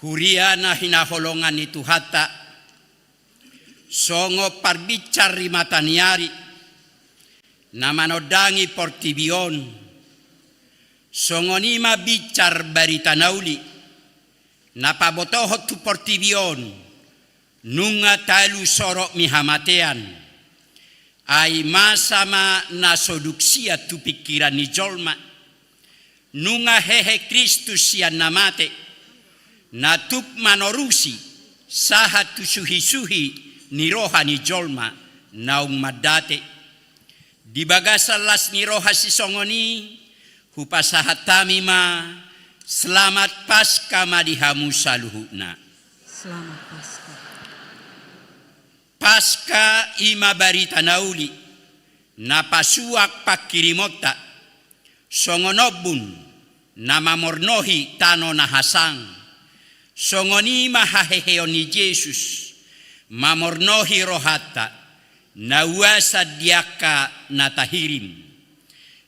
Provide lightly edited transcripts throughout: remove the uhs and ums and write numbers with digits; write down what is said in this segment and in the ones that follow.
Huriana hinaholongan itu hata, songo parbicar rimataniari, namanodangi portibion, songo nima bicar baritanauli, napabotohot tu portibion, nunga talu sorok mihamatean, ay masama nasoduksia tu pikiran ni jolma, nunga hehe Kristus yan namate, natup manorusi sahat tu suhi-suhi ni roha ni jolma naung madate. Di bagasalas ni roha si songoni, hupasahatami ma, selamat Paskah madihamu saluhuna. Selamat Paskah. Paskah ima barita nauli, napasuak pakirimota, songonobun, namamornohi tano nahasang, songoni mahaheheon ni Yesus, mamornohi rohata, nawasa diaka natahirim.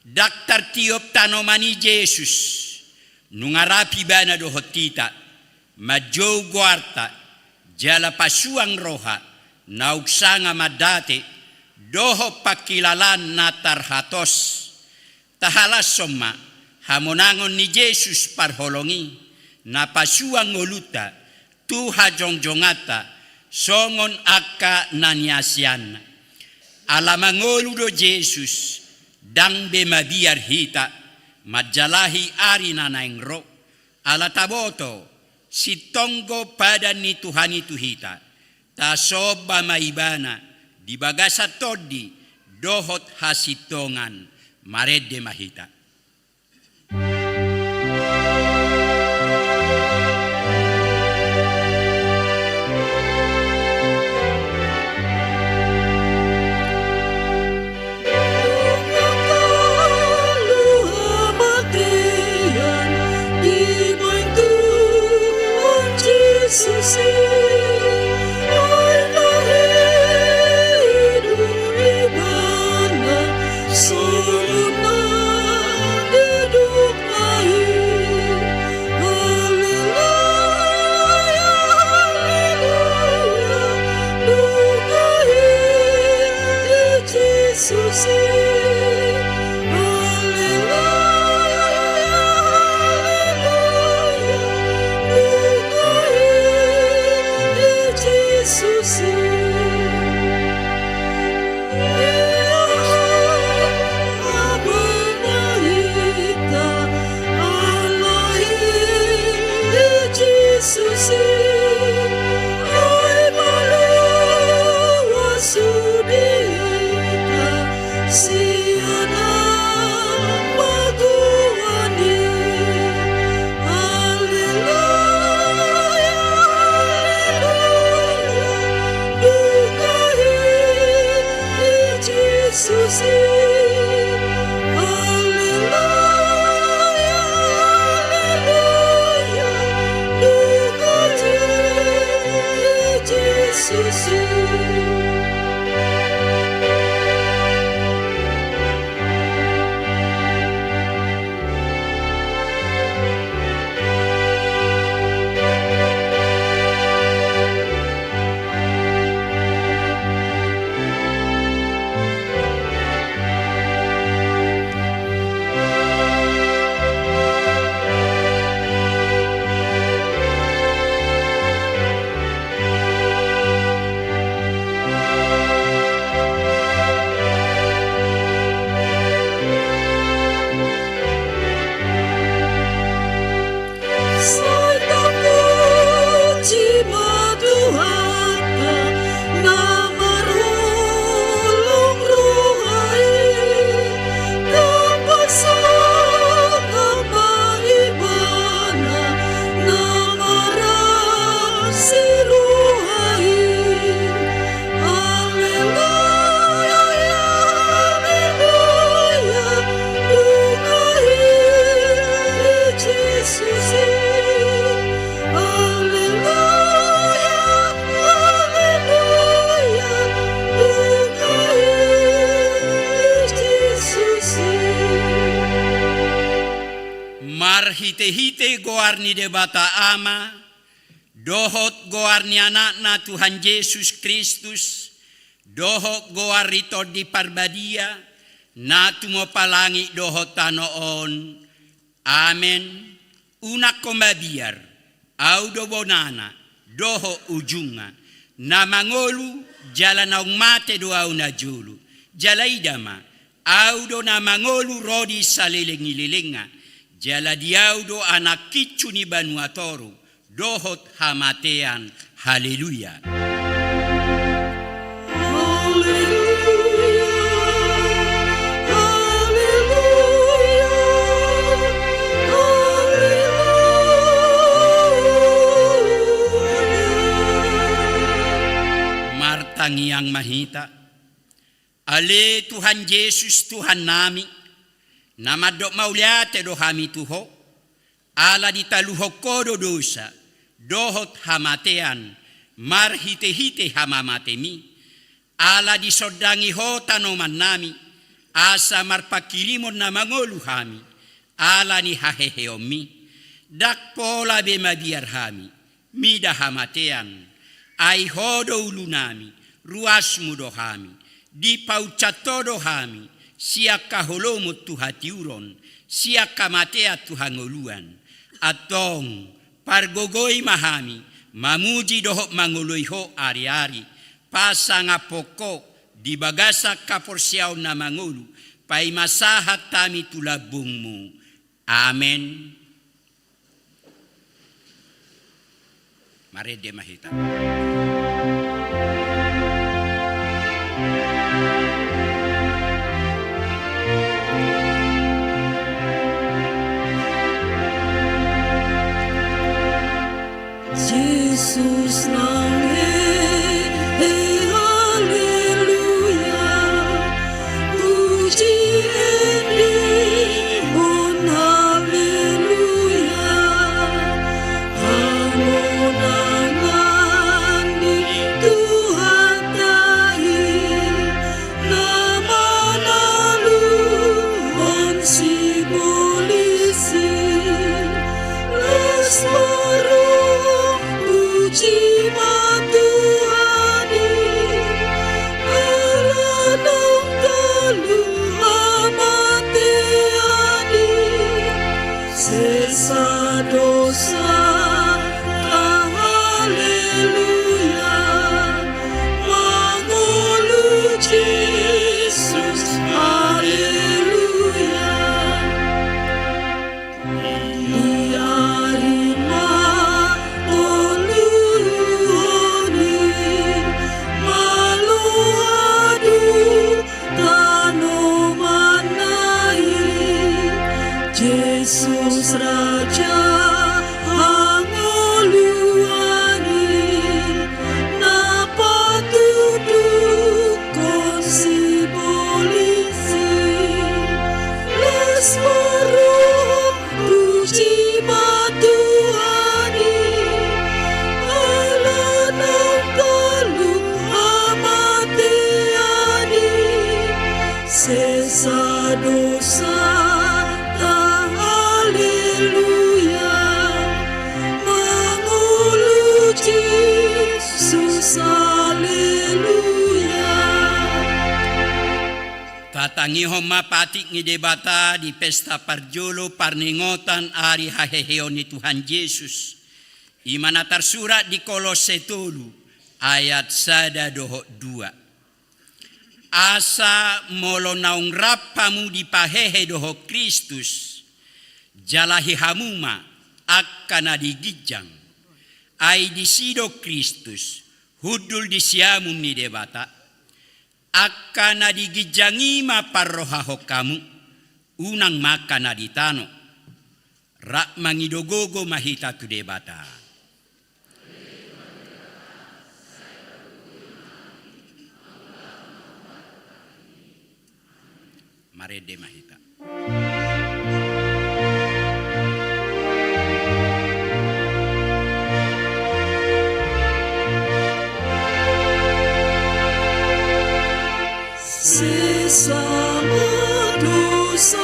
Daktar tiop tanomani Yesus, nungarapi bana dohotita, majou guarta, jala pasuang roha, nauksanga madate, doho pakilalan natarhatos, tahalas soma, hamonangon ni Yesus parholongi, napasuang ngoluta, tuha jongjongata, songon akka nanyasyan. Alamangolu do Yesus, dang be mabiar hita, majalahi ari nanaengro, alataboto, si tonggo pada ni Tuhan itu hita, tasoba maibana, di bagasa todi, dohot hasitongan, marede mahita. Hite-hite goarni debata ama, dohot goarni anakna Tuhan Yesus Kristus, dohot goar rito di parbadia, na tumopalangi dohot tanoon. Amen. Unak kombabiar, audo bonana, doho ujunga, na mangolu jala naung mate do au na julu, jala idama, audo na mangolu rodi salilingi-lilinga, jala diaudo anak kicu ni banuatoru, dohot hamatean. Haleluya. Martangiang mahita, ale Tuhan Yesus Tuhan nami, namadok mauliate do hami tuho, ala ditaluho kodo dosa, dohot hamatean, marhite-hite hamamatemi, ala disodangi ho tanoman nami, asa marpakilimon na mangolu hami, ala ni haheheomi, dakpola be mabiar hami, mida hamatean, ai hodo ulunami, ruasmu dohami, di paucatodo hami, siaka holomut tuhatiuron, siaka matea tuhangoluan, atong pargogoi mahami, mamuji dohok mangoloiho ari-ari, pasanga pokok, di bagasa kaporsiaw na mangulu, pai masahat tami tulabungmu. Amen. Mari de mahita. Jesus haleluya, puji Tuhan haleluya, hamonangan di Tuhan tahi, nama naluhon simbolisi, lesmaru puji matuhani, alanong kaluhamatiani, sesa dosa ka haleluya, mangolu Jesus haleluya. Iarima toluhoni, maluadu tanomanai, Jesus Raja hangoluani, napatuduk konsibolisi, lesmaruh puji matuhani, alanong kaluhamatiani, sesa dosa ta haleluya, mangulu Jesus haleluya. Tatangihom mapatik ni debata di pesta parjolo parningotan ari haheheo ni Tuhan Yesus. Imana tersurat di Kolose 3 ayat 1-2. Asa molo naung rapamu di pahehe doho Kristus, jalahi hamuma akkana digijang. Ai disido Kristus, hudul disiamun ni debata, akkana digijangi ma parrohaho kamu, unang makana ditano. Rak mangidogogo mahita tu debata. Mari de mahita. Sesama dosaku,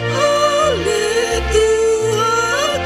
oleh Tuhan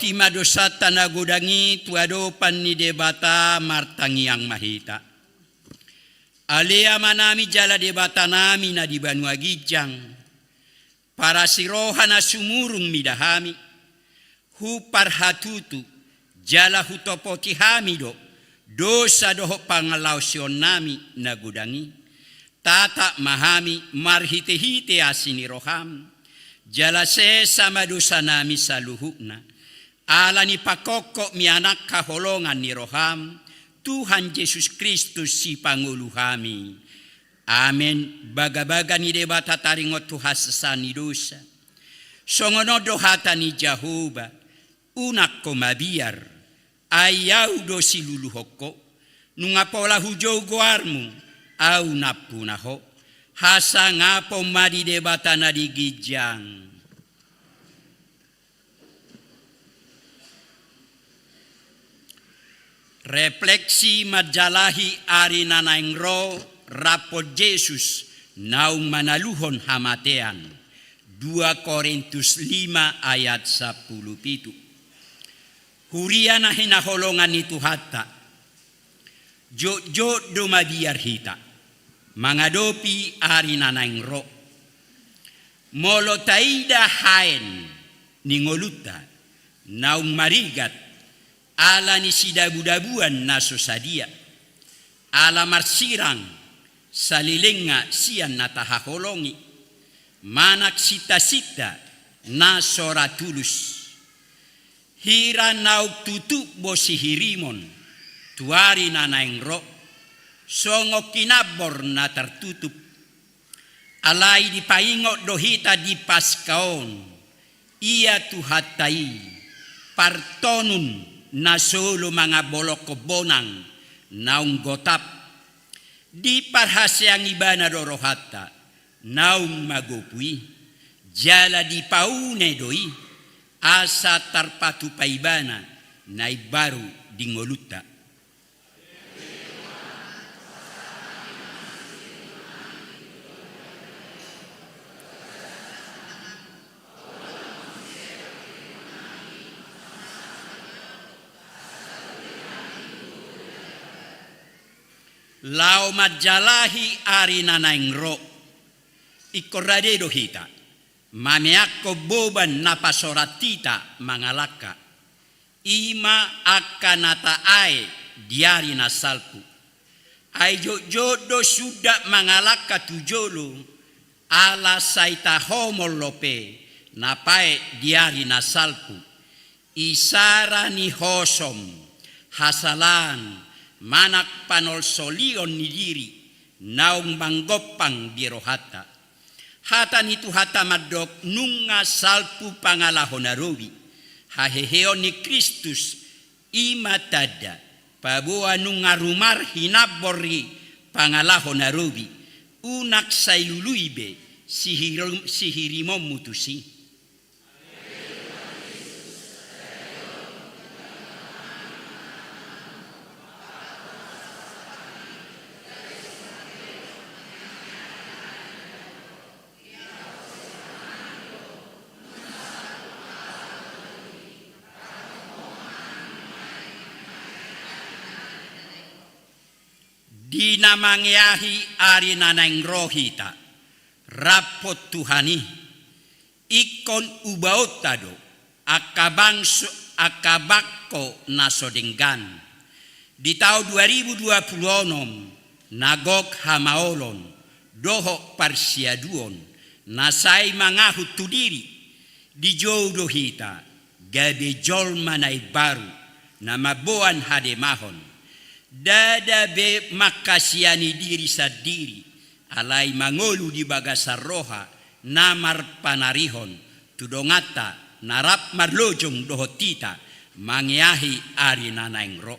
ti madosata nagudangi tuadopan ni debata martangiang mahita. Alea manami jala debata nami na di Banua Gijang. Para siroha na sumurung midahami. Hu parhatutu jala hutopoti hamido. Dosa doho pangalausion nami nagudangi. Tata mahami marhite-hite asini roham. Jala sesa madosa nami saluhukna. Ala ni pakoko mi anak kaholongan ni roham. Tuhan Yesus Kristus si Pangulo kami. Amen. Baga-baga ni debata taringot Tuhan sesani dosa. Songono dohata ni Jehovah. Unak ko mabiar. Ayaw do siluluhoko. Nungapola hujo guarmu. Au napunaho. Hasa ngapo madi debata na di Gijang. Refleksi majalahi ari nanaingro rapot Yesus naung manaluhon hamatean. 2 Korintus 5 ayat 10. Huriana hinaholongan itu hatta. Jo do mabiar hita. Mangadopi ari nanaingro. Molo taida haen ningoluta naung marigat. Ala ni sidabu-dabuan na sosadia. Ala marsirang salilenga siyan na tahaholongi. Manak sita-sita na soratulus. Hira nauk tutu bosi hirimon. Tuari na naingro. Songo kinabor na tertutup. Alay di paingo dohita di paskaon. Ia tuhatai. Partonun. Na solo mga bolok kobonang naung gotap. Di parhasyang iba na dorohata naung magupui. Jala di paune doi asa tarpatu paibana na ibaru di ngoluta. Lao majalahi ari nanaingro. Ikoradedo hita. Mameako boban napasoratita mangalaka. Ima akanata ae diari nasalpu. Ay jodo sudah mangalaka tujolo. Ala saita homolope. Napae diari nasalpu. Isara ni hosom. Hasalan. Manak panol solion ni diri naung manggopang birohata. Hata nitu hata madok nunga salpu pangalahon narobi. Haheheo ni Kristus imatada. Pabuwa nunga rumar hinabori pangalahon narobi. Unak sailuluibe sihirimom mutusi. Di namangyahi ari nanang rohita. Rapot Tuhani. Ikon ubaotado. Akabakko nasodenggan. Di tahun 2026. Nagok hamaolon. Doho parsiaduon. Nasay mangahut tudiri. Di jodoh hita. Gabe jol manay baru. Na mabuan hademahon. Dada be makasiani diri sadiri. Alay mangolu di bagasar roha. Namar panarihon. Tudongata. Narap marlojong dohotita. Mangyahi ari nanaingro.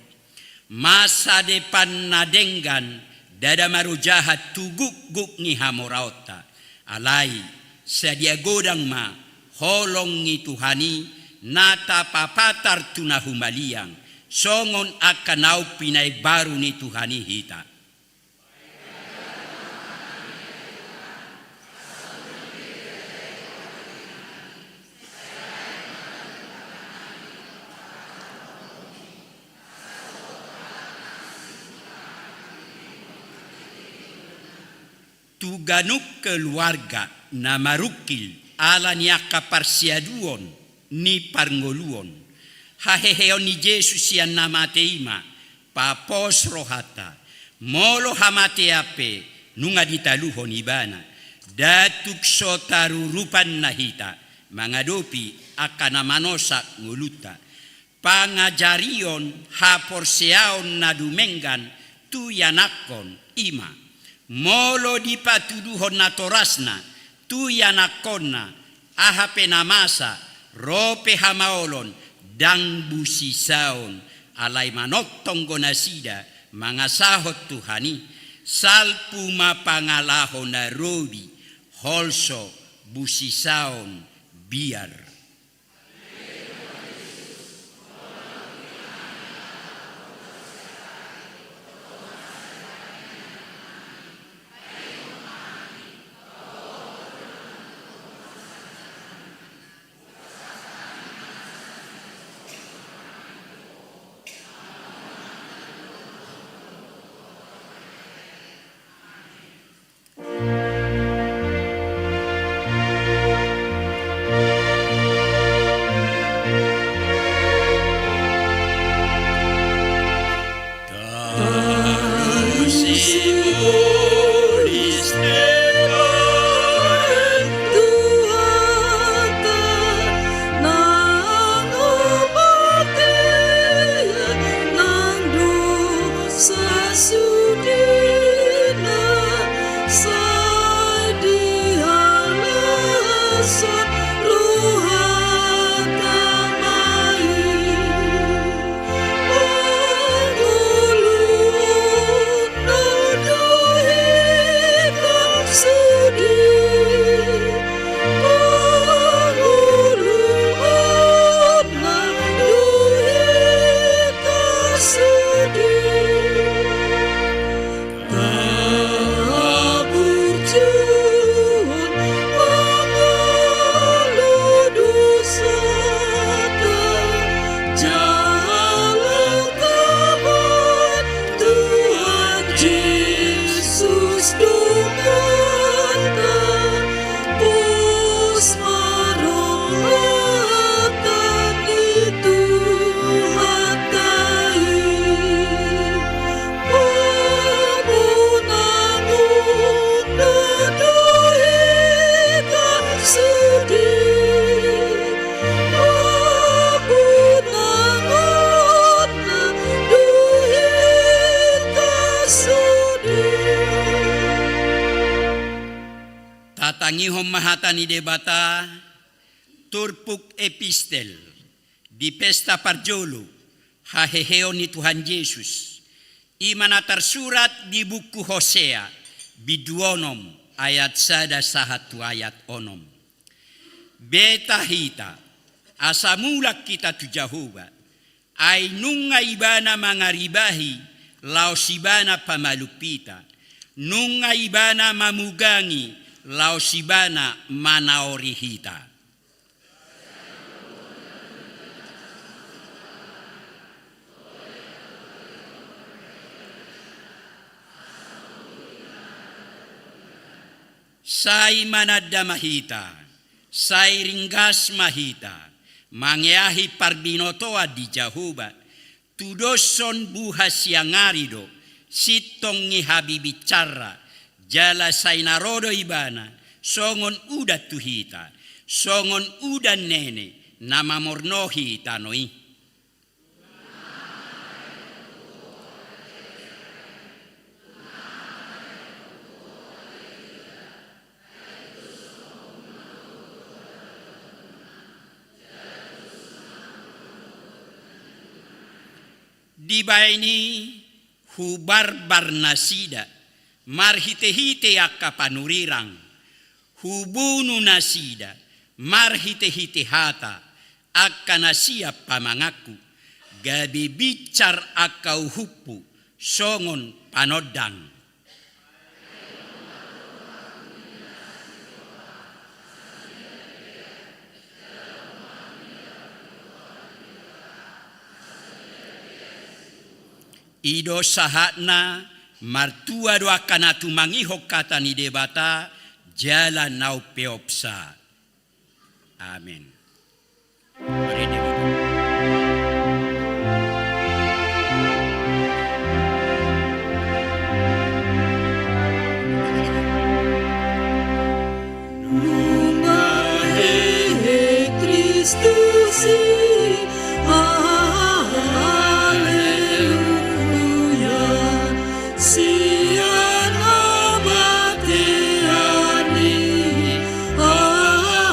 Masa depan nadenggan. Dada marujahat tuguk-guk ni hamorauta. Alay sadia godang ma. Holong ni Tuhani. Nata papatar tunahumaliang. Songon akanau pinay baru ni Tuhani hita. tuganuk keluarga na marukil ala niaka parsiaduon ni parngoluon. Haheheon ni Jesus yan namateima papos rohata molo hamate ape nunga ditaluhon ibana datuk sotarurupan nahita mangadopi akana manosa nguluta pangajarion haporseaon na dumengan tu yanakon ima molo dipatuduhon na torasna tu yanakonna ahape namasa rope hamaolon dang busisaon alay manok tonggo nasida mangasahot Tuhani salpu mapangalahon na robi holso busisaon biar. Tatangihom mahatani debata turpuk epistel di pesta parjolo haheheo ni Tuhan Yesus imana tersurat di buku Hosea biduonom ayat 1 sahatu ayat onom beta hita asamulak kita tu Jehovah ay nunga ibana mangaribahi laosibana pamalupita nunga ibana mamugangi laosibana manaorihita. Sai manadda mahita, sai ringgas mahita, mangyahi parbinotoa di Jehovah, tudoson buhas yang arido, sitong ni habibicara, jala say narodo ibana, songon udat tuhita, songon udan nene, nama mornohi tanoi. Di baini hubarbar nasida, marhite-hite akka panurirang, hubunu nasida, marhite-hite hata, akka nasia pamangaku, gabi bicar akka uhupu, songon panodang. Ido sahatna martua doa kanatu mangihok kata ni debata jalan nau peopsa. Amin. Mari debata. Lumahe Kristus, Alleluia. Siana mateani, Alleluia.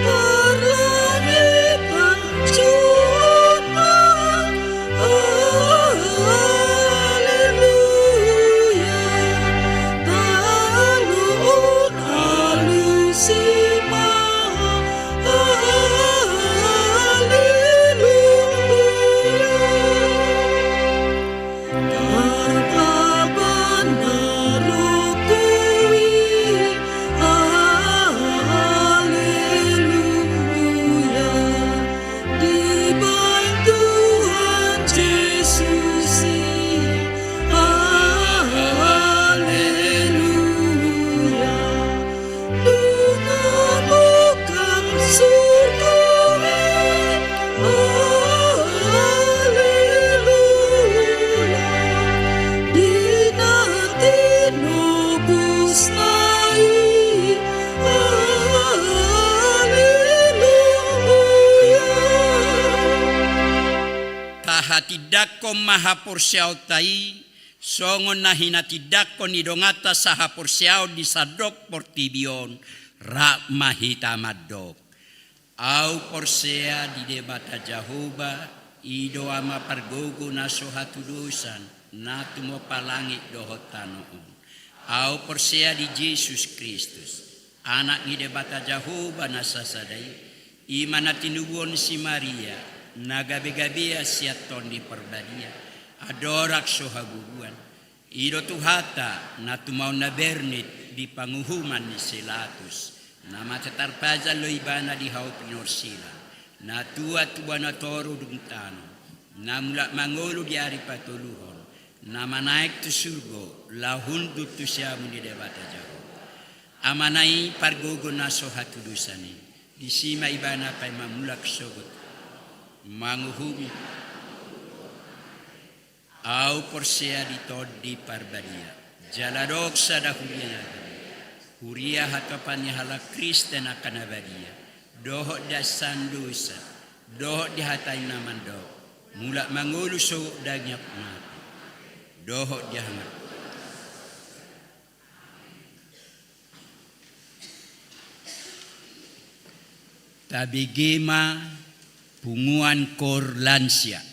Perlangitan curang, Alleluia. Talun alusima, Alleluia. Tatapan narukui, Alleluia. Dibaik Tuhan Yesus, Alleluia. Dengan bukan surga, Alleluia. Dinati nobus nai, Alleluia. Tahatidak ko mahapursiaw tai, songon na hinatidak ko ni dongata sa hapursiaw di sadok portibion, ra mahita madok. Au porsea di debata Jehovah, ido ama pargogo na sohatudusan, na tumo palangit dohot tanoon. Au porsea di Jesus Kristus, anak ni debata Jehovah na sasadai, ima na tinubuon si Maria, nagabi-gabi siaton di perbadia, adorak sohaguguan. Ido tuhata na tumau na bernit di panguhuman ni Silatus, na matatarpaza lo ibana di hau pinorsila, na tua na toro dungtano, na mula mangolo di ari patuluhon, na manaik tu surgo, lahundut tu siamu di debata jauh. Amanai pargogo na sohatudusani, di sima ibana pay mamulak sogot, manguhumi, au porsea di todi parbadia, jaladok sadahulia. Huria hatapannya hala Kristen akan abadia, dohok da sandusa, dohok di hatai naman dohok, mulak mangulu sogok dagyak mati, dohok di hangat. Tabigema punguan kor lansia.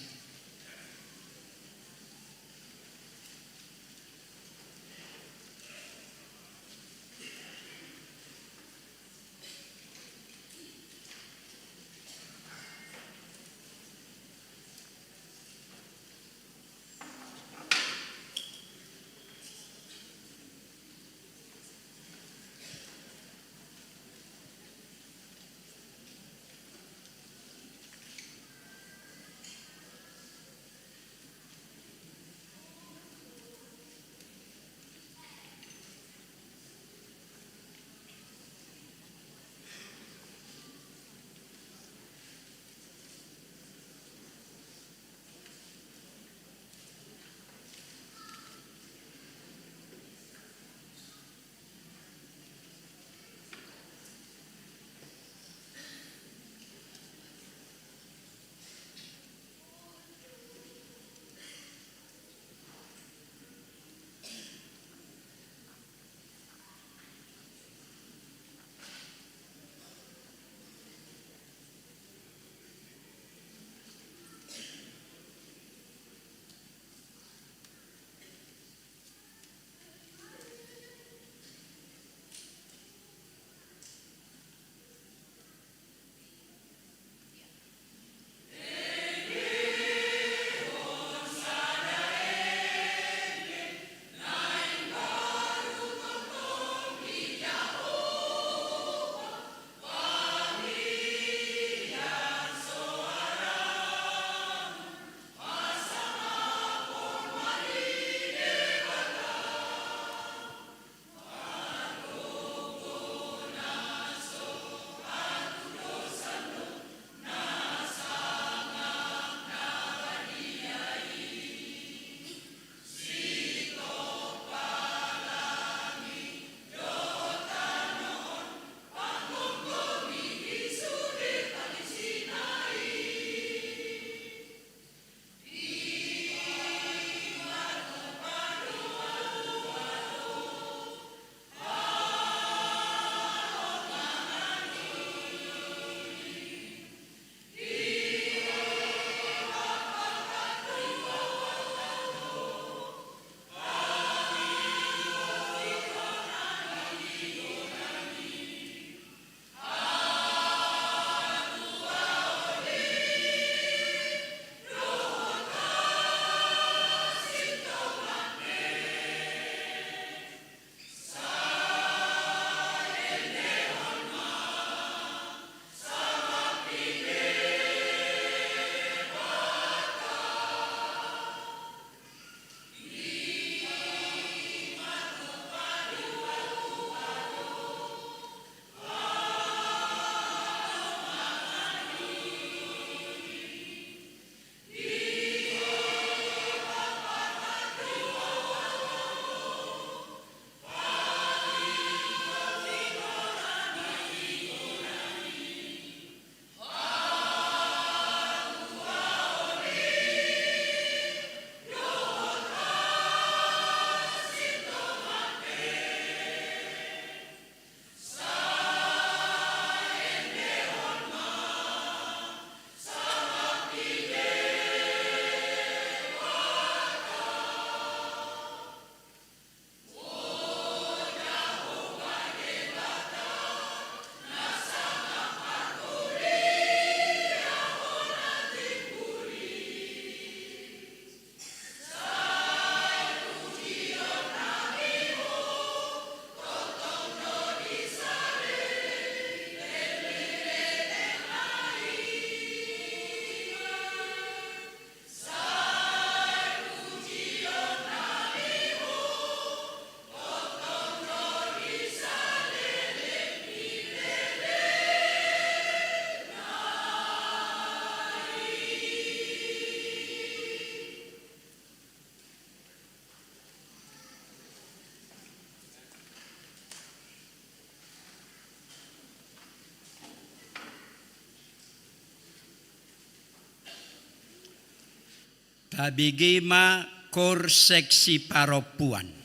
Tabigima Kor Seksi Paropuan.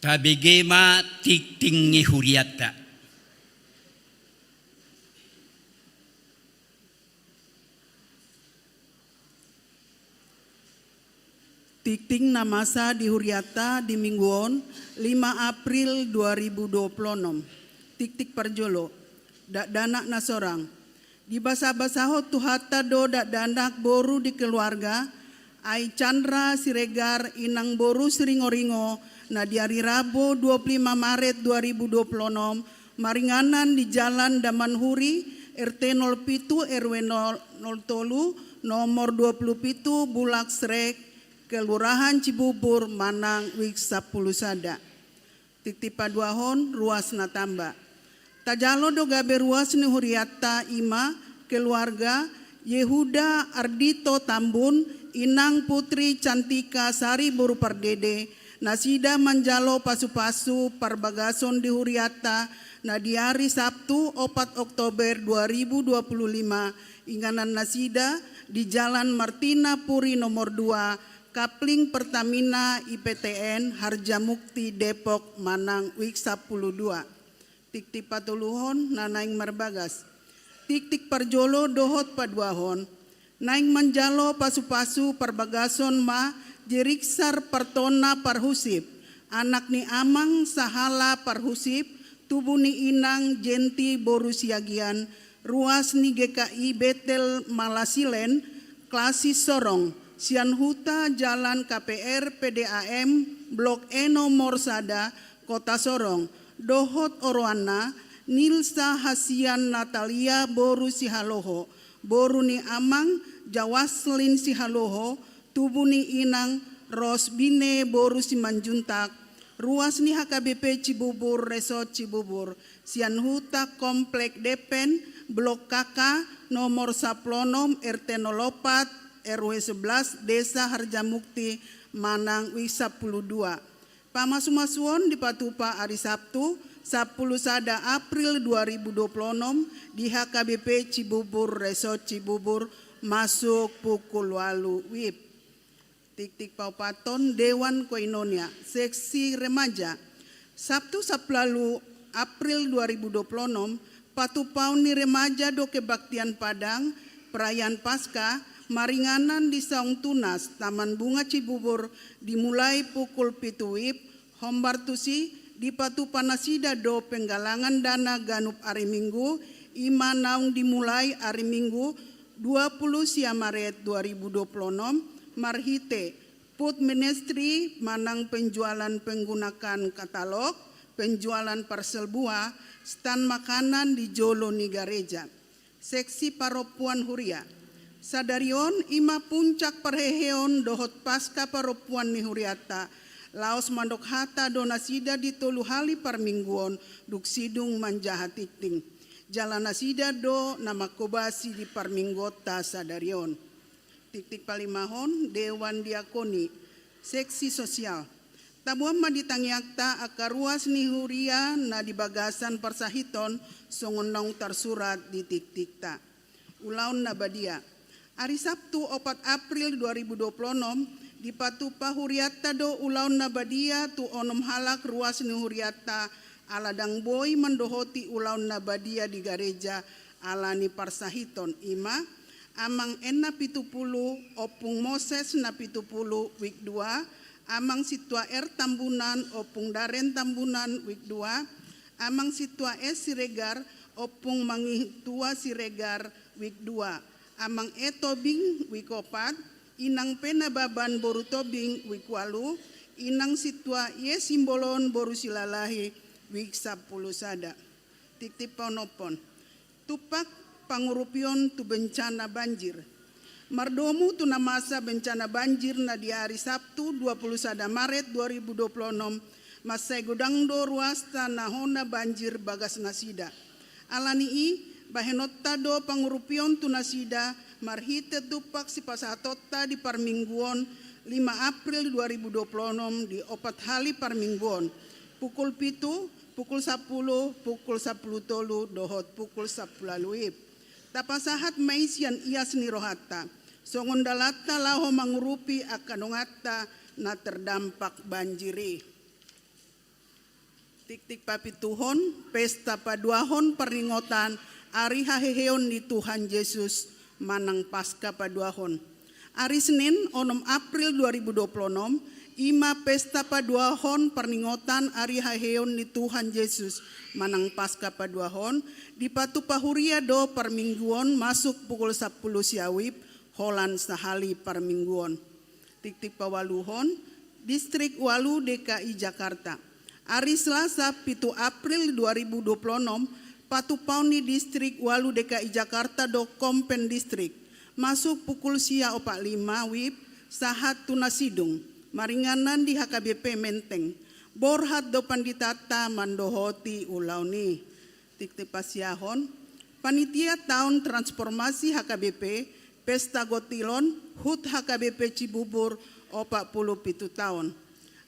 Tabigema tiktingi huriata. Tikting namasa di Huriata di Mingguon 5 April 2026. Tiktik Parjolo. Dak danak nasorang. Di basa-basaho tuhata do dak danak boru di keluarga. Ai Chandra Siregar inang boru seringo-ringo. Nah di hari Rabu 25 Maret 2026 maringanan di Jalan Damanhuri RT 07 RW 03 nomor 27 Bulak Srek Kelurahan Cibubur Manang Wik 10 Sada. Tiktipa duahon ruas natamba. Tajalo do gabe ruas ni Huriata ima keluarga Yehuda Ardito Tambun inang putri Cantika Sari Boru Pardede. Nasida manjalo pasu-pasu parbagason di Huriata na di hari Sabtu 4 Oktober 2025 inganan nasida di Jalan Martina Puri nomor 2 Kapling Pertamina IPTN Harjamukti Depok Manang Wik 12. Tiktik patuluhon nanaing marbagas. Tiktik parjolo dohot paduahon. Naing manjalo pasu-pasu parbagason ma jeriksar partona parhusip anak ni amang sahala parhusip, tubuh ni inang Jenti Borusiagian, ruas ni GKI Betel Malasilen, Klasis Sorong, Sian Huta Jalan KPR PDAM, Blok Eno Morsada, Kota Sorong, Dohot Oroana, Nilsa Hasian Natalia Boru Sihaloho, Boru ni Amang, Jawaslin Sihaloho, tubuh ni inang Rosbine Boru Simanjuntak, ruas ni HKBP Cibubur Resort Cibubur, Sian Huta Komplek Depen, Blok KK nomor 10 RT 04 RW 11 Desa Harjamukti Manang Wisa 12. Pamasumasuon di Patupa hari Sabtu 10 sada April 2026 di HKBP Cibubur Resort Cibubur masuk pukul 8 WIB. Tik-tik paupaton Dewan Koinonia Seksi Remaja Sabtu 10 April 2026 Patupau ni remaja do kebaktian Padang perayaan Paskah maringanan di Saung Tunas Taman Bunga Cibubur dimulai pukul 7 WIB. Hombartusi di Patu Panasida do penggalangan dana ganup hari Minggu ima naung dimulai hari Minggu 20 Maret 2026 marhite Put Ministry manang penjualan penggunakan katalog, penjualan parsel buah, stan makanan di Jolo ni Gareja. Seksi Paropuan Huria Sadarion ima puncak perheheon dohot pasca Paropuan ni Huriata Laos mandok hata donasida di tolu hali parmingguon duk sidung manjahatiting. Jalan nasida do nama kobasi di parminggota Sadarion. Tik-tik palimahon Dewan Diakoni Seksi Sosial. Tabuan maditangiakta akaruas ni Huria na di bagasan parsahiton songonong tersurat di tik-tikta. Ulaun na badia. Hari Sabtu 4 April 2026 di Patupa Huriata do ulaun na badia tu onom halak ruas ni Huriata aladang boy mendohoti ulaun na badia di Gareja alani parsahiton ima amang enna 70 opung Moses na 70 wik 2 amang sitwa Tambunan opung Daren Tambunan wik 2 amang sitwa Siregar opung Mangitua Siregar wik 2 amang Tobing wik 4 inang Penababan Boru Tobing wik 8 inang sitwa Simbolon Boru Silalahi wik 10 sada. Titip panopon tupak pangurupion tu bencana banjir. Mardomu tu namasa bencana banjir na di hari Sabtu 21 Maret 2026 masai gudangdo ruas tanah hona banjir bagas nasida. Alani i bahenotta do pangurupion tu nasida marhite tupak si pasatotta di parmingguon 5 April 2026 di opat hali parmingguon pukul 7, pukul 10, pukul 10 tolu dohot pukul 10 luip. Tapasahat maisian ias ni rohata. Songondalata laho mangurupi akanongata na terdampak banjiri. Tik-tik papituhon, pesta paduahon peringotan ari haheheon di Tuhan Yesus manang pasca paduahon. Ari Senin 6 April 2026 ima pesta paduahon peringotan ari haheon di Tuhan Yesus manang pasca paduahon di Patupa Huria do parmingguon masuk pukul 10 siawip holan sahali parmingguon. Tik-tik pawaluhon Distrik Walu DKI Jakarta. Hari Selasa 7 April 2026 Patupauni Distrik Walu DKI Jakarta do Kompen Distrik masuk pukul sia 45 WIB sahat tunasidung maringanan di HKBP Menteng borhat do panditata mandohoti ulauni. Tik-tik pasiahon panitia tahun transformasi HKBP Pesta Gotilon HUT HKBP Cibubur 47 tahun.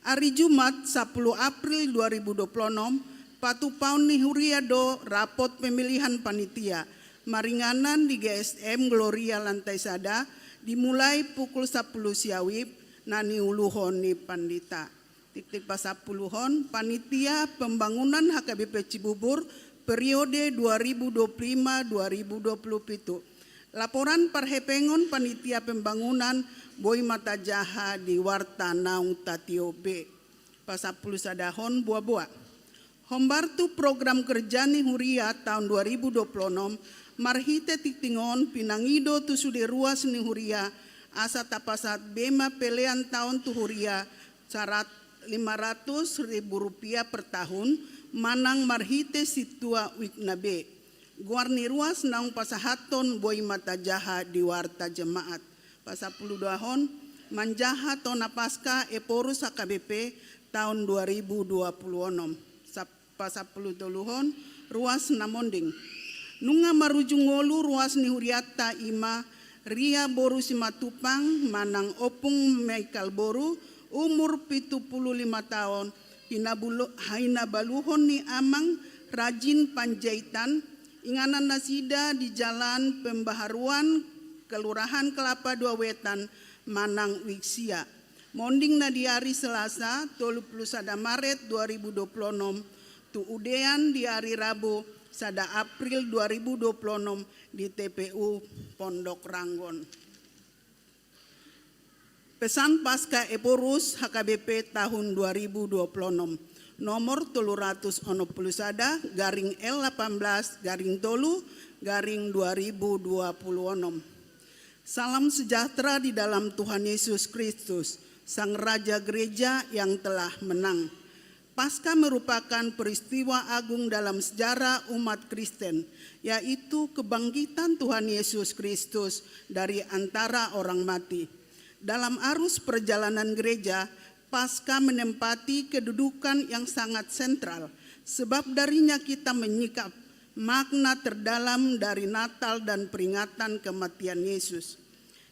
Hari Jumat 10 April 2026 Patupaun ni Huria do rapot pemilihan panitia maringanan di GSM Gloria Lantai Sada dimulai pukul 10 siawib nani uluhon ni pandita. Tik-tik pasapuluhon panitia pembangunan HKBP Cibubur periode 2025-2027. Laporan parhepengon panitia pembangunan Boy Mata Jaha di Warta Naung Tatio B. pasapuluh sadahon buah-buah. Hombartu program kerja ni huria tahun 2026 marhite tiktingon pinangido tu sude ruas ni huria asa tapasat bema pelean tahun tu huria syarat 500.000 rupiah per tahun manang marhite situa wiknabe. Guarni ruas naung pasahaton boy mata jaha di warta jemaat. Pasapuluh dahon manjaha tona pasca eporus HKBP tahun 2026. Pasapuluh toluhon ruas namonding. Nunga marujung ngolu ruas ni huriata ima ria boru simatupang manang opung Michael boru umur 75 tahun hina baluhon ni amang rajin panjaitan inganan nasida di Jalan Pembaharuan Kelurahan Kelapa Dua Wetan Manang Wiksia. Monding na di hari Selasa 31 Maret 2026 tu udean di hari Rabu sada April 2026 di TPU Pondok Ranggon. Pesan pasca Eporus HKBP tahun 2026 nomor 361 garing L18 garing tolu garing 2026. Salam sejahtera di dalam Tuhan Yesus Kristus, Sang Raja Gereja yang telah menang. Paskah merupakan peristiwa agung dalam sejarah umat Kristen, yaitu kebangkitan Tuhan Yesus Kristus dari antara orang mati. Dalam arus perjalanan gereja, Paskah menempati kedudukan yang sangat sentral, sebab darinya kita menyikap makna terdalam dari Natal dan peringatan kematian Yesus.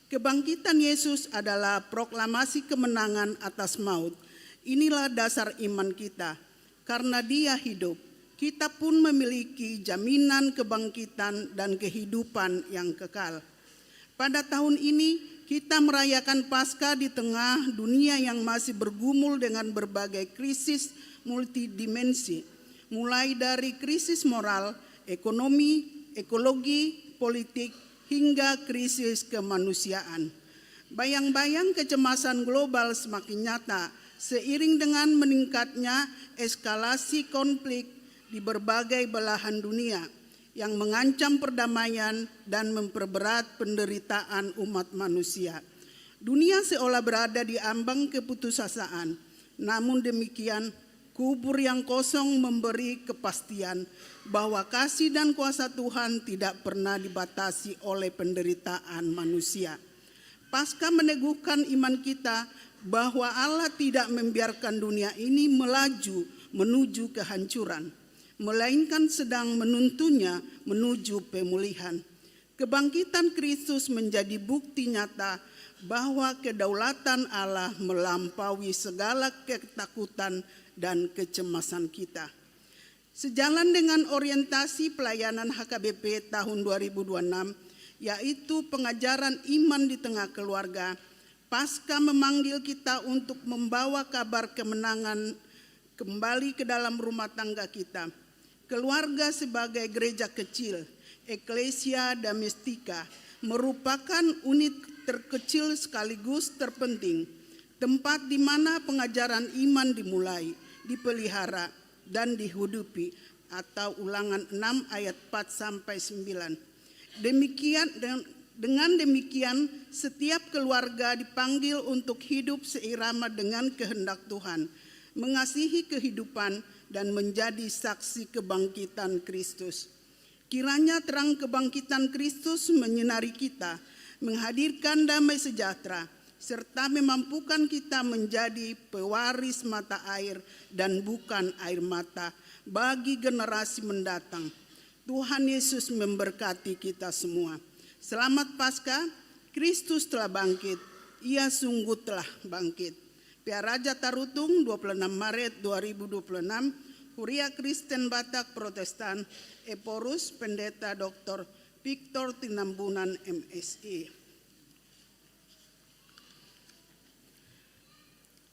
Kebangkitan Yesus adalah proklamasi kemenangan atas maut. Inilah dasar iman kita. Karena Dia hidup, kita pun memiliki jaminan kebangkitan dan kehidupan yang kekal. Pada tahun ini, kita merayakan Paskah di tengah dunia yang masih bergumul dengan berbagai krisis multidimensi, mulai dari krisis moral, ekonomi, ekologi, politik, hingga krisis kemanusiaan. Bayang-bayang kecemasan global semakin nyata seiring dengan meningkatnya eskalasi konflik di berbagai belahan dunia yang mengancam perdamaian dan memperberat penderitaan umat manusia. Dunia seolah berada di ambang keputusasaan. Namun demikian, kubur yang kosong memberi kepastian bahwa kasih dan kuasa Tuhan tidak pernah dibatasi oleh penderitaan manusia. Paskah meneguhkan iman kita bahwa Allah tidak membiarkan dunia ini melaju menuju kehancuran, melainkan sedang menuntunnya menuju pemulihan. Kebangkitan Kristus menjadi bukti nyata bahwa kedaulatan Allah melampaui segala ketakutan dan kecemasan kita. Sejalan dengan orientasi pelayanan HKBP tahun 2026, yaitu pengajaran iman di tengah keluarga, Paskah memanggil kita untuk membawa kabar kemenangan kembali ke dalam rumah tangga kita. Keluarga sebagai gereja kecil, Ecclesia Domestica, merupakan unit terkecil sekaligus terpenting, tempat di mana pengajaran iman dimulai, dipelihara, dan dihidupi, atau Ulangan 6 ayat 4-9. Dengan demikian, setiap keluarga dipanggil untuk hidup seirama dengan kehendak Tuhan, mengasihi kehidupan, dan menjadi saksi kebangkitan Kristus. Kiranya terang kebangkitan Kristus menyinari kita, menghadirkan damai sejahtera, serta memampukan kita menjadi pewaris mata air dan bukan air mata bagi generasi mendatang. Tuhan Yesus memberkati kita semua. Selamat Paskah, Kristus telah bangkit, Ia sungguh telah bangkit. Pia Raja Tarutung 26 Maret 2026, Huria Kristen Batak Protestan, Eporus Pendeta Dr. Victor Tinambunan MSI.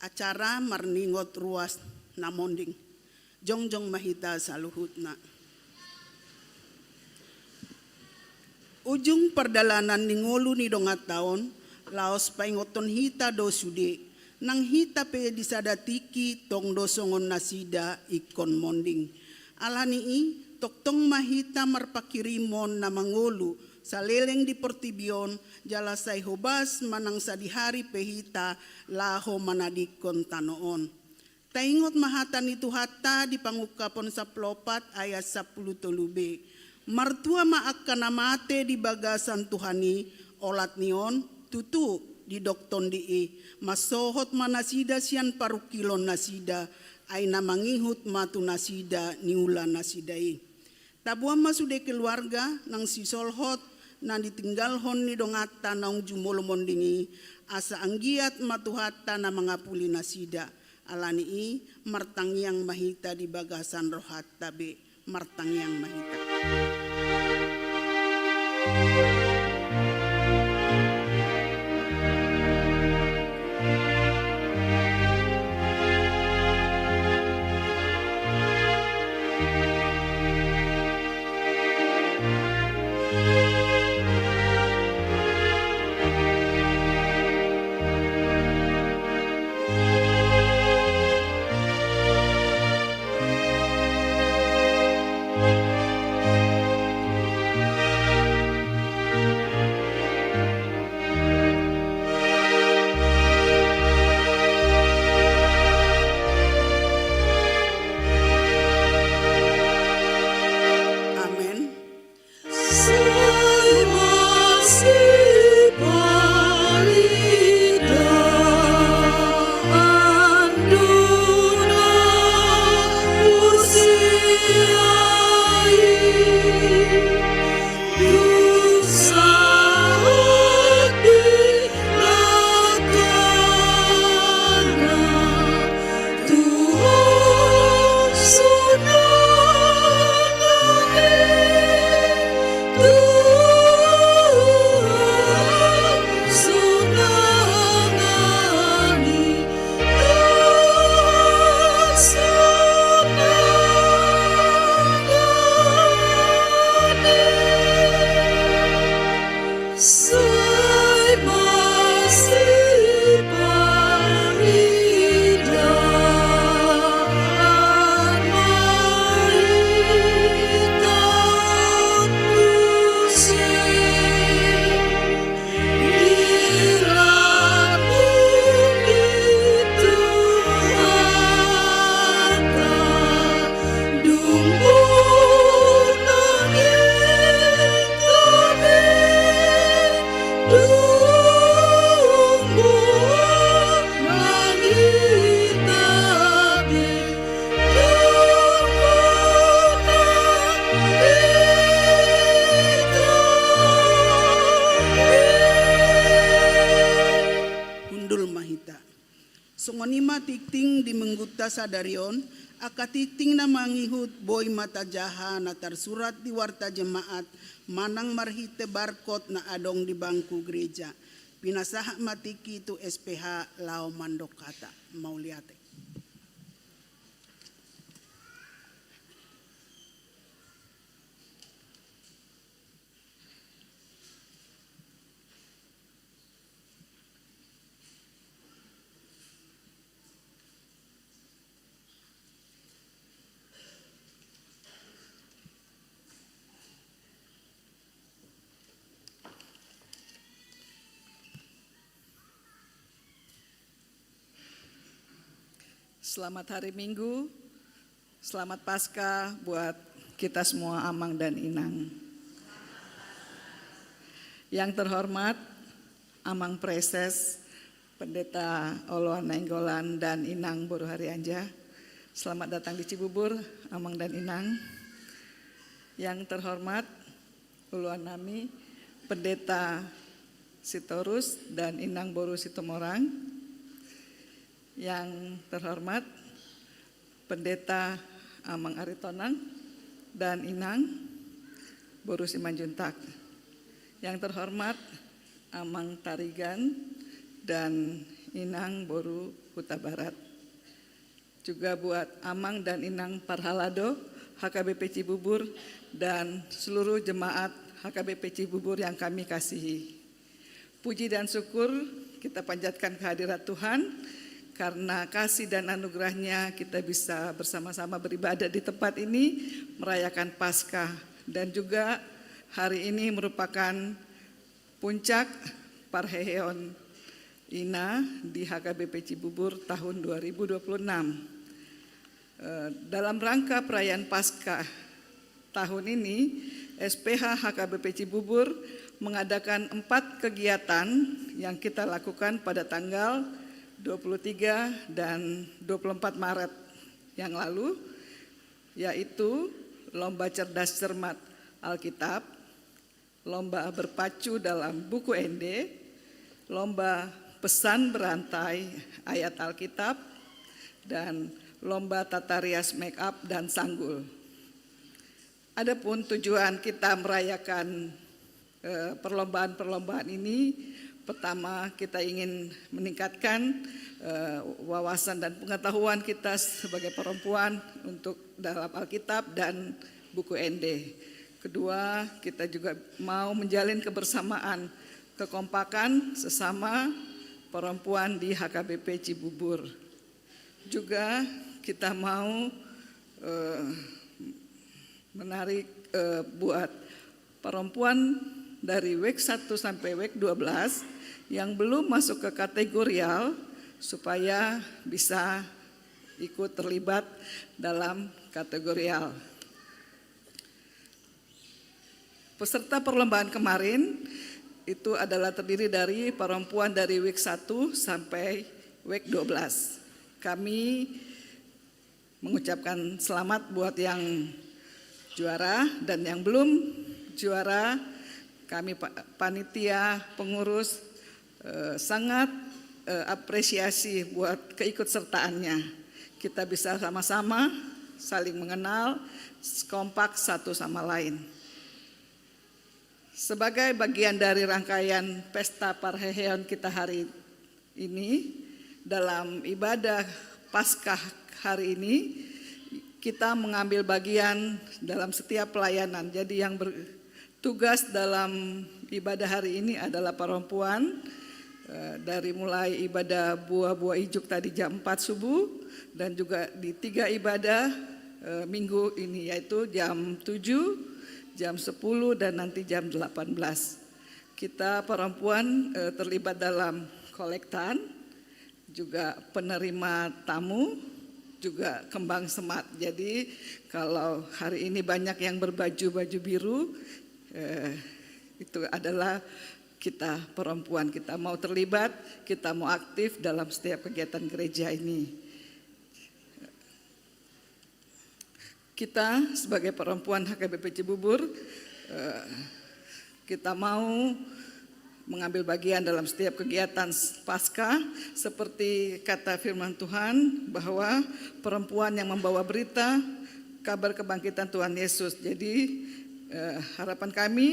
Acara marningot ruas namonding, jongjong mahita saluhutna. Ujung perjalanan ningolu ni dongat taon, laos paingoton hita do sude, nang hita pe disadatiki tong dosongon nasida ikon monding. Alani tok tong mahita marpakirimon na mangulu saleleng di portibion jalasay hubas manang sa dihari pehita laho manadikon tanoon. Taingot mahatan itu hata di pangukapon sa plopat ayat 10 tolube. Martua maak kanamate di bagasan Tuhani olat nion tutu di dokton di masohot manasida sian parukilon nasida ay namangihut matu nasida niula nasidai. Tabuan masude keluarga nang sisolhot nang ditinggalhon ni dongata naung jumolo mondingi asa anggiat matuhata na mga puli nasida. Alani martangyang mahita di bagasan rohat tabe martangyang mahita. Songonima tikting di mengguta sadarion, akatiting na mangihut boy mata jaha na tersurat di warta jemaat manang marhite barkot na adong di bangku gereja. Pinasaha matiki itu SPH Lao Mandok kata Mauliate. Selamat hari Minggu, selamat Paskah buat kita semua Amang dan Inang. Yang terhormat Amang Preses, Pendeta Oloan Nainggolan dan Inang Boru Harianja. Selamat datang di Cibubur, Amang dan Inang. Yang terhormat Uluan Nami, Pendeta Sitorus dan Inang Boru Sitomorang. Yang terhormat Pendeta Amang Aritonang dan Inang Boru Simanjuntak. Yang terhormat Amang Tarigan dan Inang Boru Huta Barat. Juga buat Amang dan Inang Parhalado HKBP Cibubur dan seluruh jemaat HKBP Cibubur yang kami kasihi. Puji dan syukur kita panjatkan kehadirat Tuhan karena kasih dan anugerahnya kita bisa bersama-sama beribadah di tempat ini, merayakan Paskah. Dan juga hari ini merupakan puncak Parheheon Ina di HKBP Cibubur tahun 2026. Dalam rangka perayaan Paskah tahun ini, SPH HKBP Cibubur mengadakan 4 kegiatan yang kita lakukan pada tanggal 23 dan 24 Maret yang lalu, yaitu lomba cerdas cermat Alkitab, lomba berpacu dalam buku ND, lomba pesan berantai ayat Alkitab, dan lomba tata rias make up dan sanggul. Adapun tujuan kita merayakan perlombaan-perlombaan ini, pertama kita ingin meningkatkan wawasan dan pengetahuan kita sebagai perempuan untuk dalam Alkitab dan buku ND. Kedua, kita juga mau menjalin kebersamaan, kekompakan sesama perempuan di HKBP Cibubur. Juga kita mau menarik buat perempuan dari WEK 1 sampai WEK 12 yang belum masuk ke kategorial supaya bisa ikut terlibat dalam kategorial. Peserta perlombaan kemarin itu adalah terdiri dari perempuan dari WEK 1 sampai WEK 12. Kami mengucapkan selamat buat yang juara, dan yang belum juara, kami panitia pengurus sangat apresiasi buat keikutsertaannya. Kita bisa sama-sama saling mengenal, kompak satu sama lain. Sebagai bagian dari rangkaian Pesta Parheheon kita hari ini, dalam ibadah Paskah hari ini, kita mengambil bagian dalam setiap pelayanan. Jadi yang bertugas dalam ibadah hari ini adalah perempuan, dari mulai ibadah buah-buah ijuk tadi jam 4 subuh, dan juga di 3 ibadah minggu ini, yaitu jam 7, jam 10, dan nanti jam 18. Kita perempuan terlibat dalam kolektan, juga penerima tamu, juga kembang semat. Jadi kalau hari ini banyak yang berbaju biru, itu adalah kita perempuan. Kita mau terlibat, kita mau aktif dalam setiap kegiatan gereja ini. Kita sebagai perempuan HKBP Cibubur, kita mau mengambil bagian dalam setiap kegiatan Paskah, seperti kata firman Tuhan bahwa perempuan yang membawa berita kabar kebangkitan Tuhan Yesus. Jadi harapan kami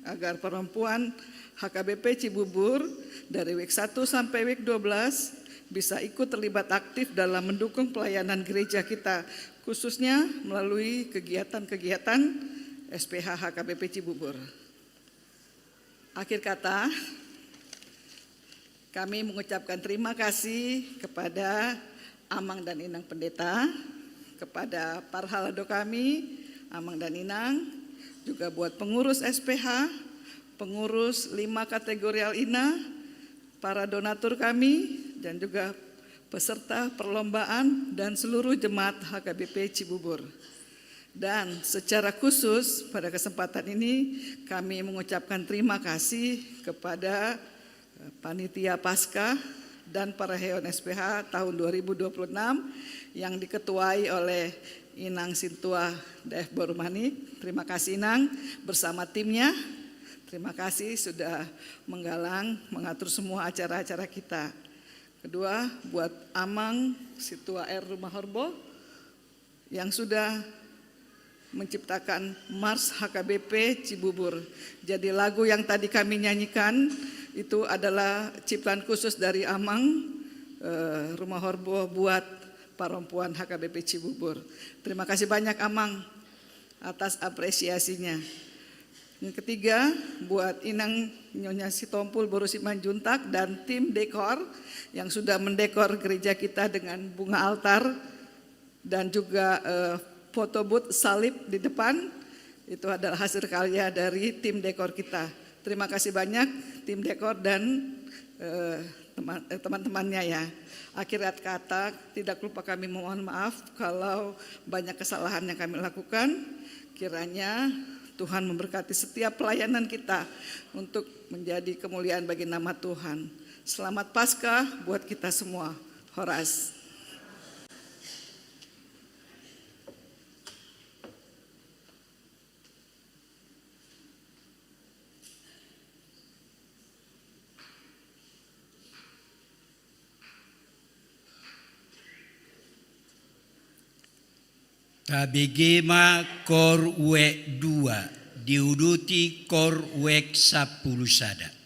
agar perempuan HKBP Cibubur dari WEK 1 sampai WEK 12 bisa ikut terlibat aktif dalam mendukung pelayanan gereja kita, khususnya melalui kegiatan-kegiatan SPH HKBP Cibubur. Akhir kata, kami mengucapkan terima kasih kepada Amang dan Inang Pendeta, kepada Parhalado kami, Amang dan Inang, juga buat pengurus SPH, pengurus 5 kategorial INA, para donatur kami, dan juga peserta perlombaan dan seluruh jemaat HKBP Cibubur. Dan secara khusus pada kesempatan ini kami mengucapkan terima kasih kepada Panitia Paskah dan Parheheon SPH tahun 2026 yang diketuai oleh Inang Sintua Def Borumani. Terima kasih Inang bersama timnya. Terima kasih sudah menggalang, mengatur semua acara-acara kita. Kedua, buat Amang Situa R Rumah Horbo yang sudah menciptakan Mars HKBP Cibubur. Jadi lagu yang tadi kami nyanyikan itu adalah ciptaan khusus dari Amang Rumah Horbo buat perempuan HKBP Cibubur. Terima kasih banyak Amang atas apresiasinya. Yang ketiga, buat Inang Nyonya Sitompul Boru Simanjuntak dan tim dekor yang sudah mendekor gereja kita dengan bunga altar dan juga foto booth salib di depan. Itu adalah hasil karya dari tim dekor kita. Terima kasih banyak tim dekor dan teman-temannya ya. Akhirat kata, tidak lupa kami mohon maaf kalau banyak kesalahan yang kami lakukan. Kiranya Tuhan memberkati setiap pelayanan kita untuk menjadi kemuliaan bagi nama Tuhan. Selamat Paskah buat kita semua. Horas. Tabegema kor wek 2 diuduti kor wek 10 sada.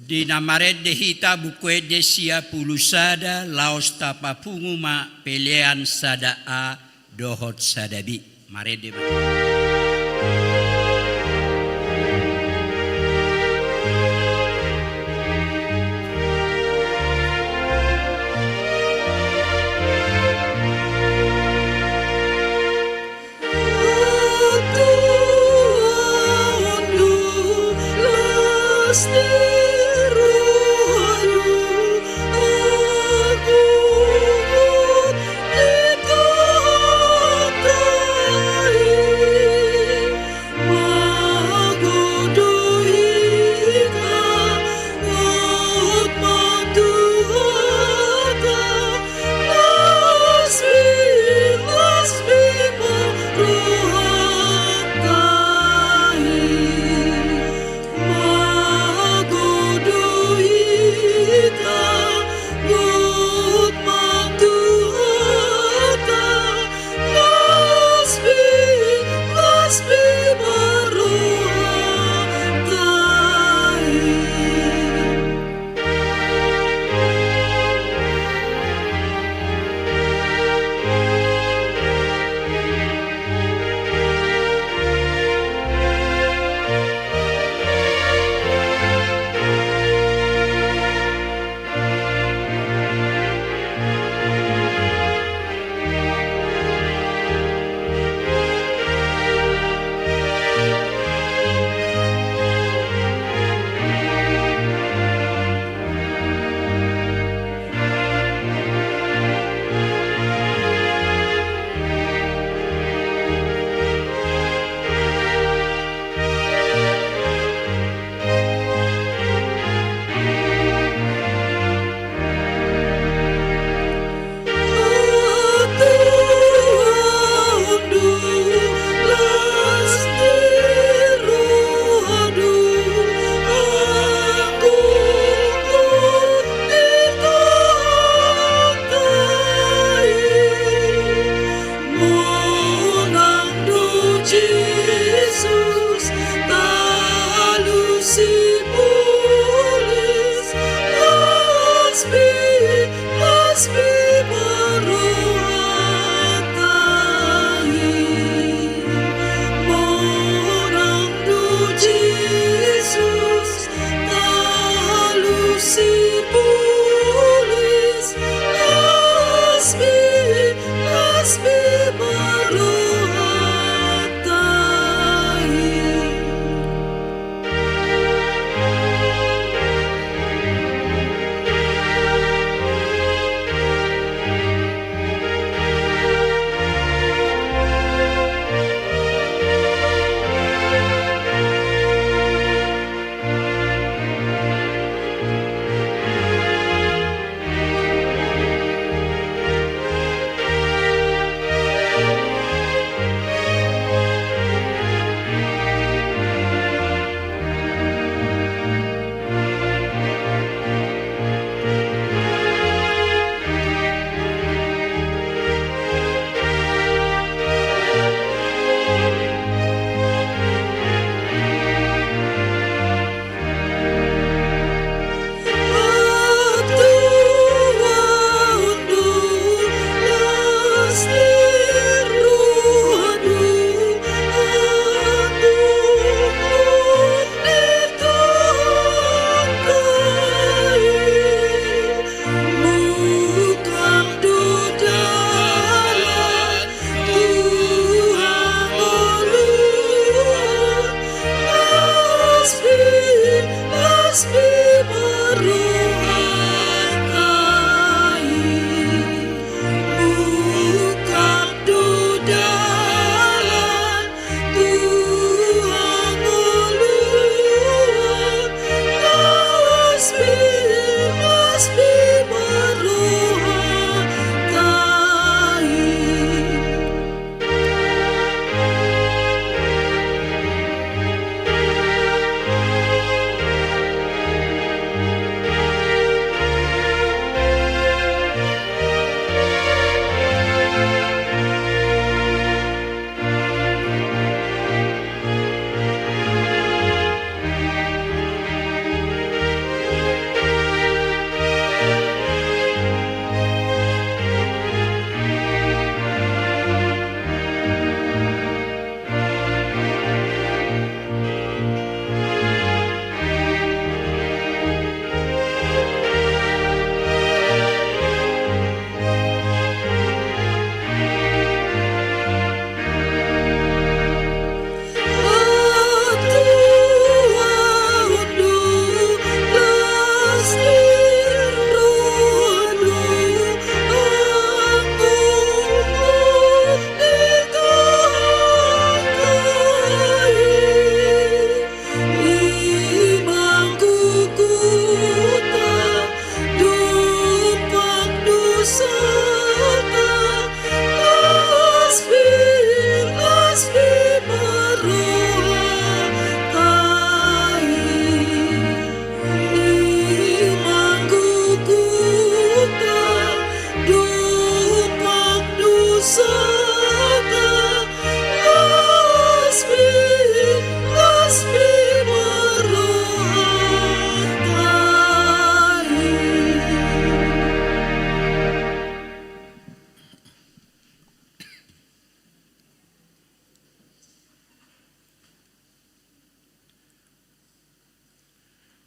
Di namared de hita bukwe de sia pulusada laos tapapunguma pelean sada a dohot sadabi. Marede. Thank you.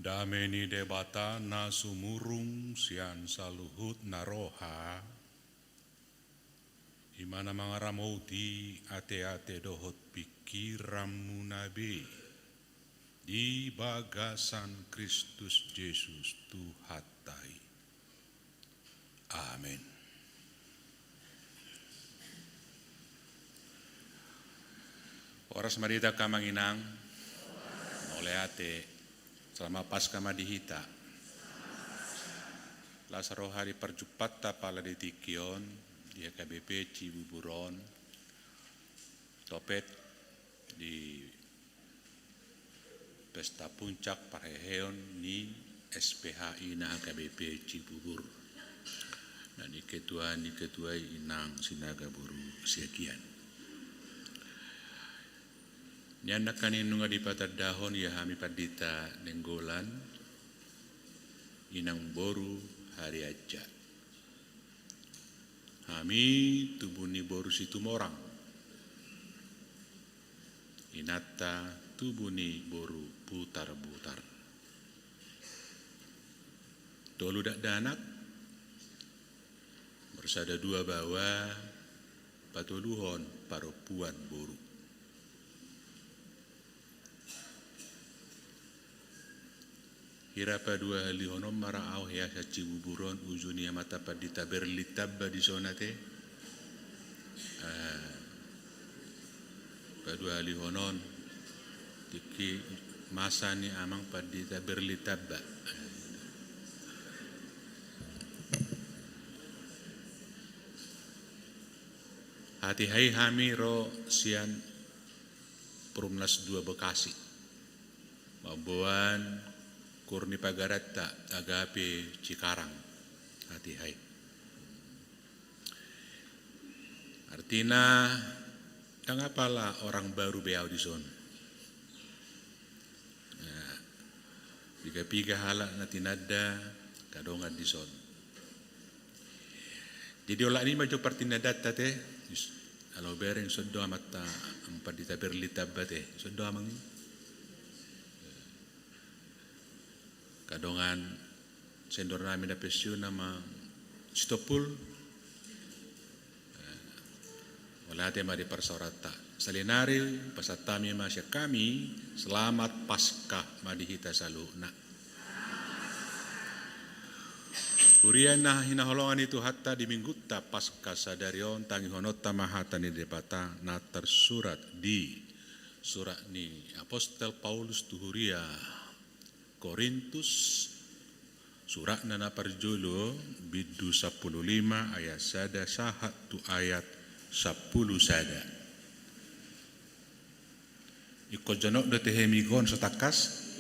Dameni debata na sumurung sian saluhut naroha. Imana mga ramoti ate-ate dohot pikirammu nabi. Di bagasan Kristus Yesus Tuhatai. Amin. Oras marita kamanginang oleh ate selama Paskah madihita. Lasaro hari perjupatta pala di Tikion, di KBP Cibuburon, Topet di Pesta Puncak Parheheon ni SPHI na KBP Cibubur. Dan di ketua inang sinaga buru sekian. Nyanda kanin nunga di patad dahon ya hami padita nenggolan inang boru hari aja. Hami tubuni boru situ morang. Inata tubuni boru putar-putar. Tolu dak danak bersada dua bawa patuluhon paropuan boru. Hirapa dua lihonom mara au ya Cibuburon uzunia mata padita berlitabba di sonate. Padua lihonon tiki masa ni amang padita berlitabba. Hati hai hami ro sian Perumnas 2 Bekasi. Mabuan Kurni Pagaratta Agape Cikarang. Hati hai. Artinya kengapalah orang baru beau di son. Piga halak na tinada kadongan di son. Jadi olah ini maju partinadata teh. Kalau bereng sodo amata empat dita berlitabba teh. Sodo amang ini. Kadongan sendor nami na pesyo nama stopul. Wala ate mari persorata. Salinari pasatami masya kami selamat Paskah madihita saluna. Kurian na hinaholongan itu hatta di minggutta Paskah sadarion tangi honota mahata ni debata na tersurat di surat ni Apostel Paulus tuhuria Korintus surat nana parjolo bidu 15 ayat sada sahat tu ayat 10 sada. Iko jonok de tehemigon setakas.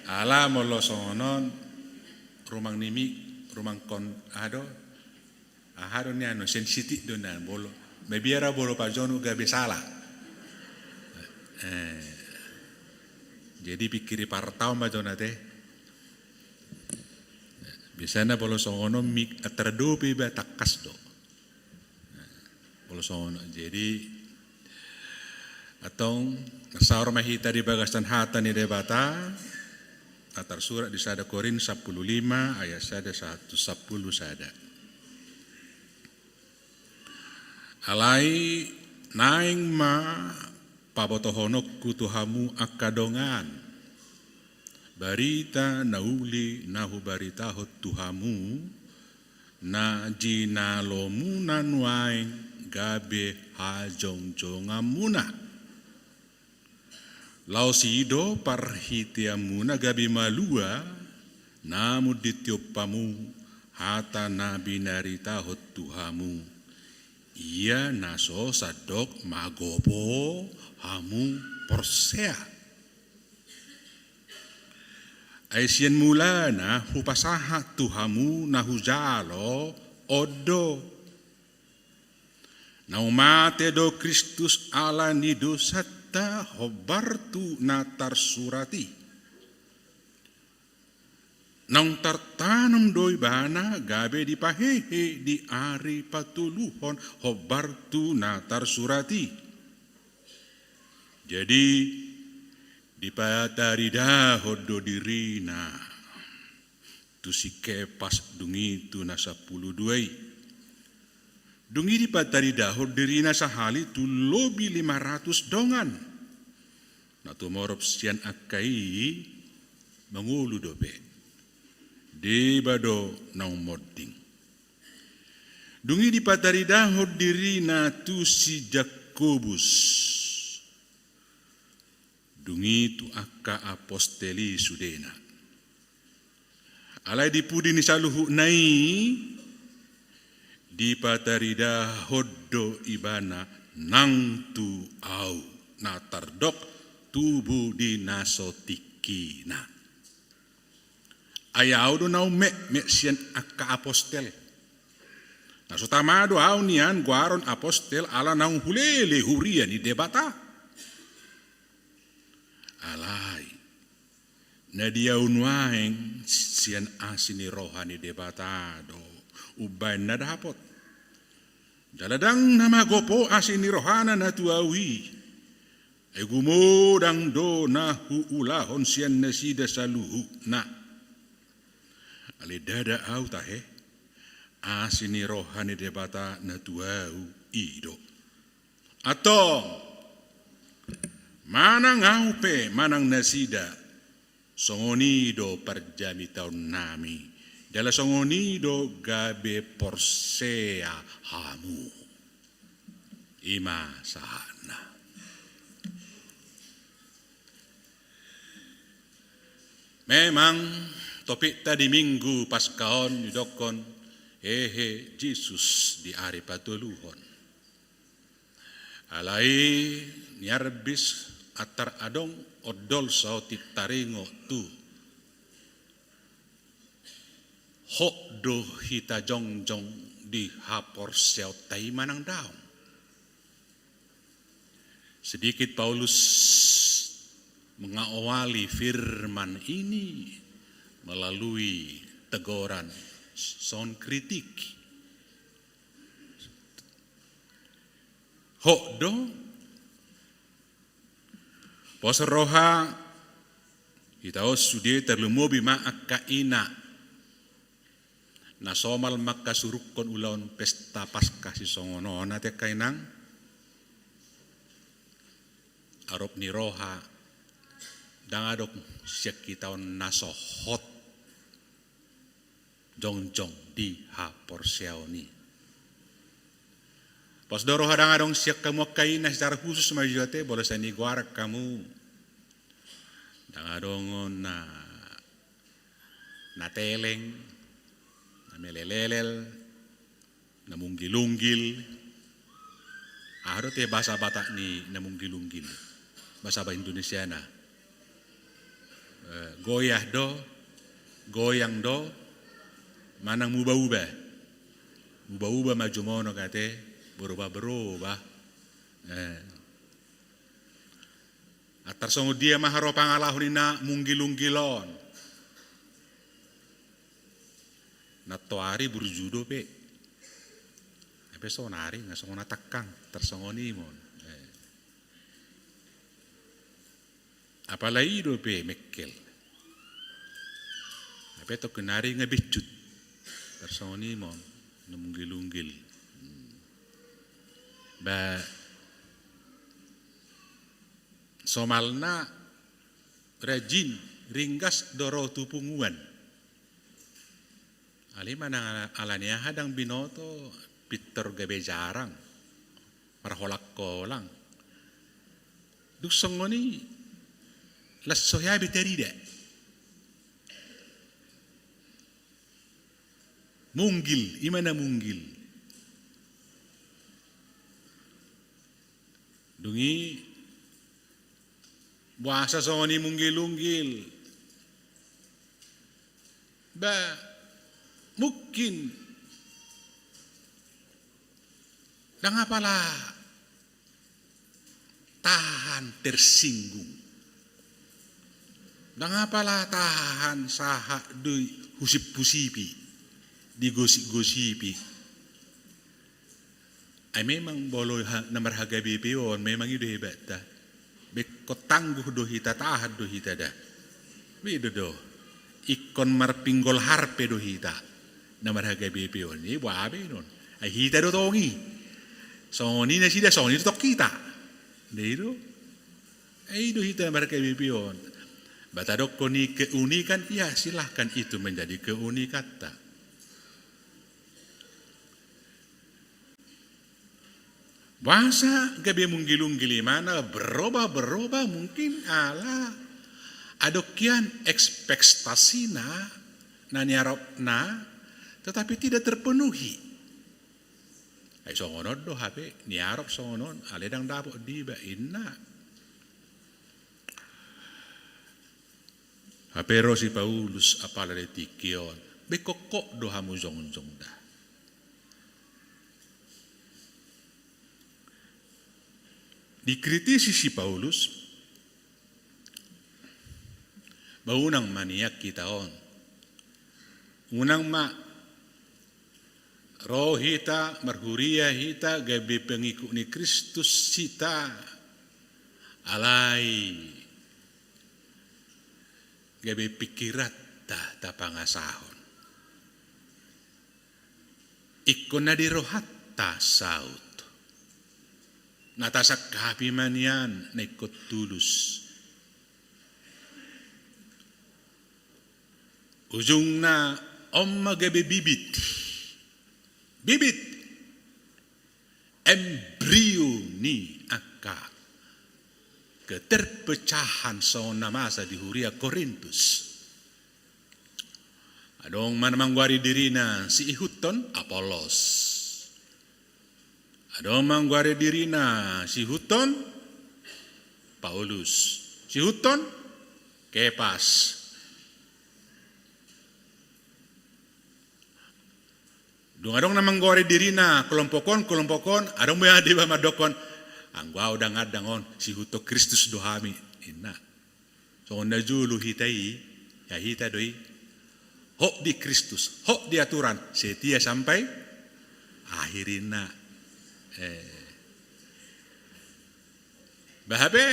Ala molosonon rumang nimi rumang kon ado ni ano sensitif donan bolo mebiara bolo pajono gabe salah. Jadi pikiri partau majona teh. Biasanya bolo songono mik terdope ba takas do. Bolo songono. Jadi atau saur mahita di bagasan hata ni debata atar surat di sada Korin 15 ayat sada 110 sada. Alai naing ma pabotohonok kutuhamu akadongan barita nauli nahu barita hot tuhamu na jinalomu nanuaing gabe hajongjongamuna lausido parhitiamuna gabe malua namu ditiopamu hata nabi narita hot tuhamu ia naso sadok magopo hamu porsea. Aisyen mula na hupasaha tuhamu nahujalo odo. Naumate do Kristus ala nidosatta hobartu natar surati. Nang tartanam doi bana gabe di pahehe di ari patuluhon hobartu natar surati. Jadi di patarida hodo dirina tu si kepas dungi tu nasa puluh duai. Dungi di patarida hodo dirina sahali tu lobi 500 dongan. Na tu morop sian akai mangulu dobe. Di bado naung modding. Dungi di patarida hodo dirina tu si Jakobus. Dungi tu akka aposteli sudena. Alai dipudi ni saluhu nai di patarida hoddo ibana nang tu au na tardok tubu di nasotikina. Ayau do nau me sian akka apostel. Nasotamado au nian guaron apostel ala naung hulele hurian di debata. Alai na dia unwaeng sian asini rohani debatado ubay na dapot daladang nama gopo asini rohana na tuawi ay gumodang do na huulahon sian nasida sa luhu na alidada au tahe asini rohani debata na tuaw ido atong manang aupe, manang nasida, songonido parjami taon nami, dala songonido gabe porsea hamu, ima sahana. Memang topik tadi minggu pas kaon yudokon, Jesus di ari patuluhon. Alai niarbis atar adong odol sao titaringo tu hok do hita jongjong di hapor seo tai manang daong. Sedikit Paulus mengawali firman ini melalui teguran son kritik. Hok do pos roha itaos sude terlumobi ma akka ina na somal makasurukon ulon pesta paskah si songono nate kainang arop ni roha dangadok siak kitaon nasohot jongjong di hapor siaoni pos doro hadang adong siak kamu kaina secara khusus majuate boleh sani guarak kamu dang adongon na teleng na melelelel na munggilunggil ado te bahasa Batak ni na munggilunggil bahasa Indonesia na goyah do goyang do manang ubah-ubah maju mono kate berubah. Atar songo dia maharo pangalahun na munggilunggilon. Na toari burjudo pe. Ape sonari nga songo natakang tersongo nimon. Apalai do pe mekkel. Ape to kenari nga bicut tersongo nimon na munggilunggil. Ba somalna rajin ringgas doro tupunguan ali manang alania hadang binoto pitter gabe jarang marholak kolang duksongoni lassoya biterida munggil imana munggil dungi buasa songoni munggil-unggil ba mungkin dan apalah tahan tersinggung Dan apalah tahan saha di husip-husipi, digosip-gosipi. Ay memang bolo nomor harga BPO, memang itu hebat dah. Bekot tangguh do hita tahan do hita dah. Bedo do. Ikon marpinggol harpe do hita. Nomor harga BPO ni wabe non. Ay hita do tongi. Soni na sida soni tok kita. Dedo. Ay do hita nomor harga BPO. Batadok koni keunikan, ya silahkan itu menjadi keunikan. Bahasa gabe menggilung-gili mana berubah mungkin ala adokian ekspektasina na niaropna tetapi tidak terpenuhi. Ay songonon do habe niarop songonon aledang dapok diba inna. Pero si Paulus apalagi tikion, bekokok doha muzong-zong dah. Dikritisi si Paulus, baunang maniak kita on. Unang roh hita, marhuria hita, gabi pengikut ni Kristus sita, alai. Gabi pikirat ta pangasahon. Ikon na dirohat ta saut. Natasak kapimanian na ikot tulus. Ujung na omma gabi bibit. Bibit. Embrio ni akak. Keterpecahan sauna masa di Huria Korintus. Adong manamangwari dirina si Ihuton Apolos. Adong mangwari dirina si Huton Paulus. Si Huton Kepas. Adong namangwari dirina kelompokon adong maya di madokon. Angwa udah ngadangon si huto Kristus dohami inna. So na julu hitai ya hita doi. Hok di Kristus, hok di aturan setia sampai akhirina. Bahabe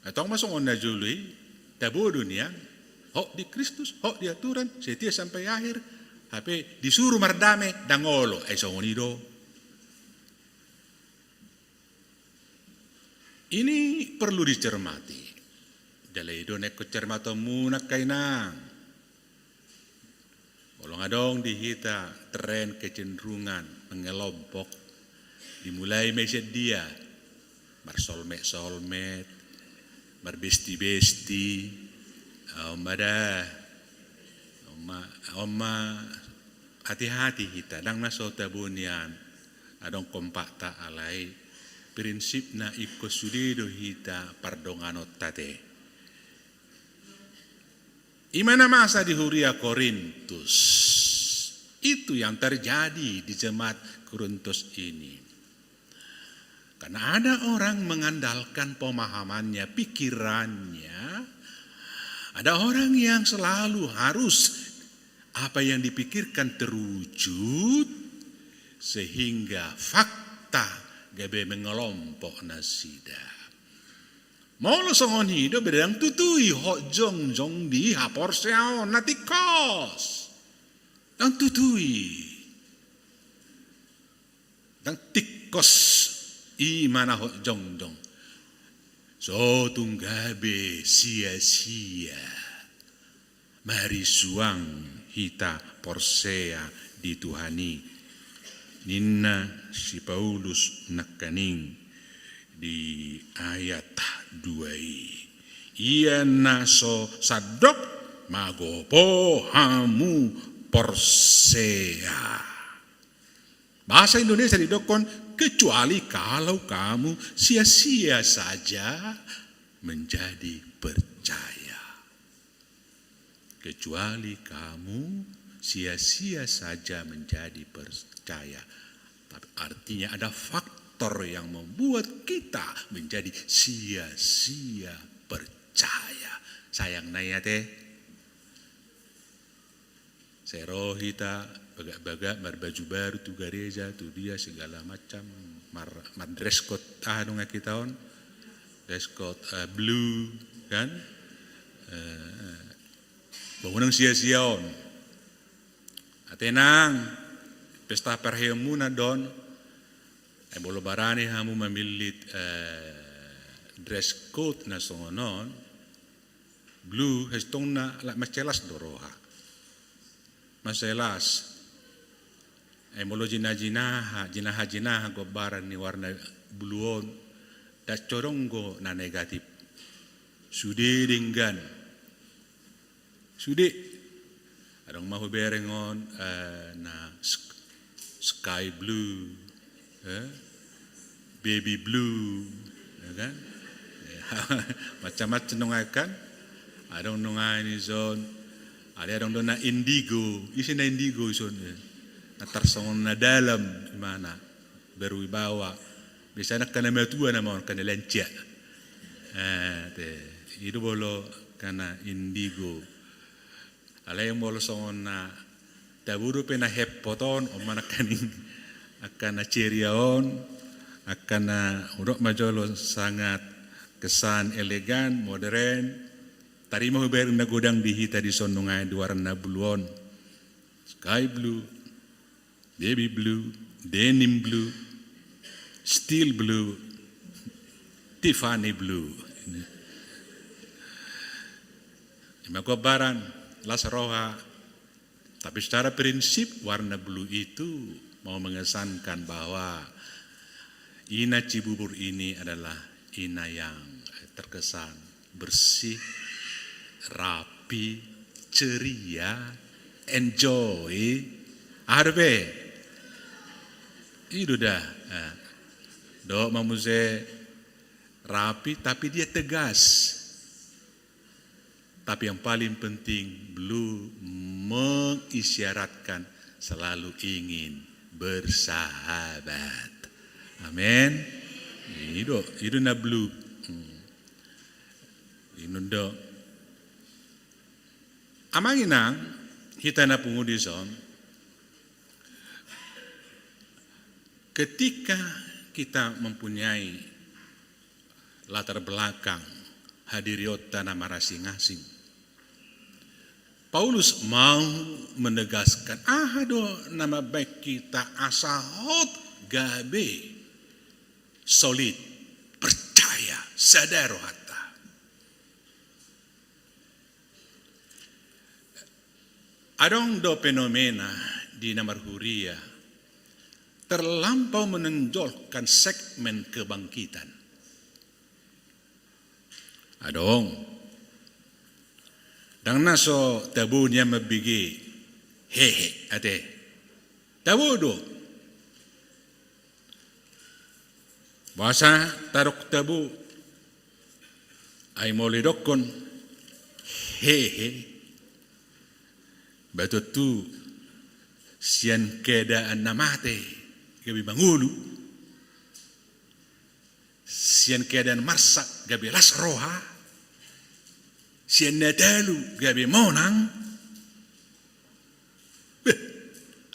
atong masong na julu tabo dunia. Hok di Kristus, hok di aturan setia sampai akhir. Hape disuruh mardame dangolo ay songonido. Ini perlu dicermati. Dalaido neko cermato muna kainang. Olong adong dihita tren kecenderungan mengelompok. Dimulai mesedia. Marsolmet, marbesti-besti. Oma hati-hati hita. Dang nasota bunian. Adong kompak ta alai. Prinsip na iko sudido hita pardonganot tate. Imana masa di Huria Korintus. Itu yang terjadi di jemaat Korintus ini. Karena ada orang mengandalkan pemahamannya, pikirannya. Ada orang yang selalu harus apa yang dipikirkan terwujud. Sehingga fakta gabe mengelompok nasida. Molo songon hido bedang tutui hok jong di hapor seon natikos. Dan tutui. Dan tikos imana hok jong. So tunggabe sia-sia. Mari suang hita porsea dituhani. Ninna si Paulus nakaning di ayat 2. Ia naso sadok magopo hamu porsea. Bahasa Indonesia didokon kecuali kalau kamu sia-sia saja menjadi percaya. Kecuali kamu sia-sia saja menjadi percaya. Tapi artinya ada faktor yang membuat kita menjadi sia-sia percaya. sayang na ya teh. Serohita, baga-baga, baju baru tu gereja, tu dia segala macam, dress code nung kita on, dress code blue kan, bangunang sia-sia on, atenang, pesta perhemuna don, bolo barani hamu memilit dress code na songonon, blue hestong na macelas doroha. Maselas, molo jinaha gobaran ni warna buluon, da corongo na negatif. Sude dinggan, sude, adong mahu berengon na sky blue, baby blue, kan? Macam-macam nongakan, adong nongai zon. Ada dong na indigo, isi na indigo ison, na tarsongon na dalam mana berwibawa, bisa nak kana metua na mau kana lencia, itu bolo kana indigo, ala yang bolo songon na taburu pena hepoton, omana kaning akan na ceriaon, akan na urok majolo sangat kesan elegan, modern. Tari mau ber na godang dihita di sonungai dua warna bluon, sky blue, baby blue, denim blue, steel blue, Tiffany blue. Makobaran, las roha, tapi secara prinsip warna blue itu mau mengesankan bahwa Ina Cibubur ini adalah Ina yang terkesan bersih, rapi, ceria, enjoy, arbe, itu dah. Dok mamuse rapi tapi dia tegas. Tapi yang paling penting blue mengisyaratkan selalu ingin bersahabat. Amin. Itu na blue. Ini dok. Amanginang kita na pungudison, ketika kita mempunyai latar belakang hadiriota nama masing-masing, Paulus mau menegaskan, nama baik kita asahot gabe solid, percaya, sadar hati. Adong do fenomena di Namarhuria terlampau menonjolkan segmen kebangkitan. Adong dang naso tabunya mabigi hehe ate tabu do bahasa tarok tabu ay molidokon hehe. Betul tu sian keadaan namate gabi mangulu, sian keadaan marsak gabi las roha, sian nadalu gabi monang.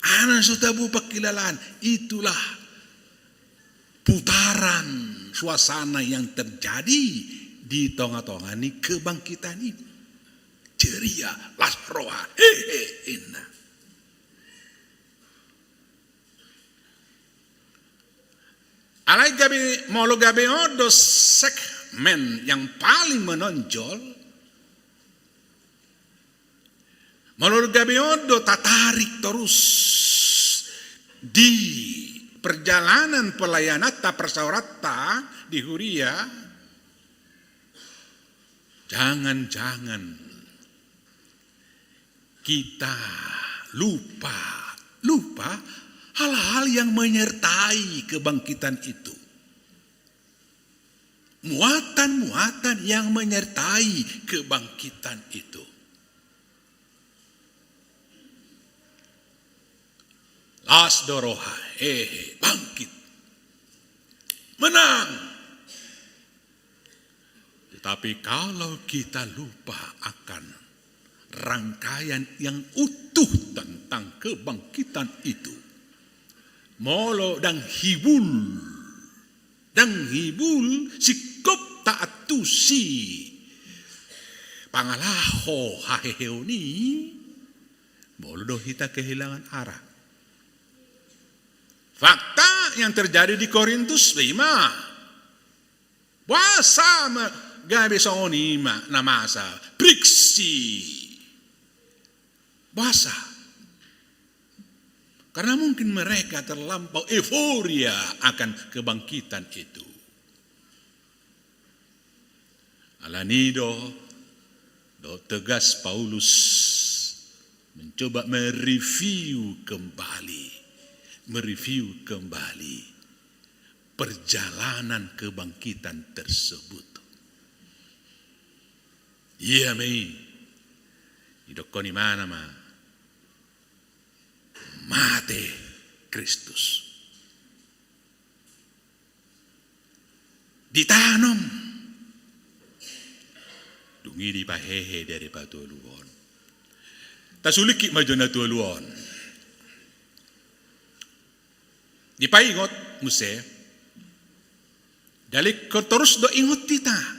Ana sutabu pakilalan, itulah putaran suasana yang terjadi di tengah-tengah ini kebangkitan ini. Ceria, las roha, inna. Alai gabi molo gabi odo segmen yang paling menonjol, molo gabi odo tatarik terus di perjalanan pelayanan ta persaurata di Huria. Jangan-jangan kita lupa hal-hal yang menyertai kebangkitan itu. Muatan-muatan yang menyertai kebangkitan itu. Las doroha, bangkit. Menang. Tetapi kalau kita lupa akan rangkaian yang utuh tentang kebangkitan itu, molo dan hibul sikop taat tusi pangalaho haheheoni, molo do kita kehilangan arah. Fakta yang terjadi di Korintus 5, puasa gabe sonima namasa priksi puasa, karena mungkin mereka terlampau euforia akan kebangkitan itu. Alanido do tegas Paulus mencoba mereview kembali perjalanan kebangkitan tersebut. Iya mei, idokoni mana ma mate Kristus ditanam dungi di pahehe dari batu luon tasuliki majona tua luon dipaingot muse dalik terus do ingot kita.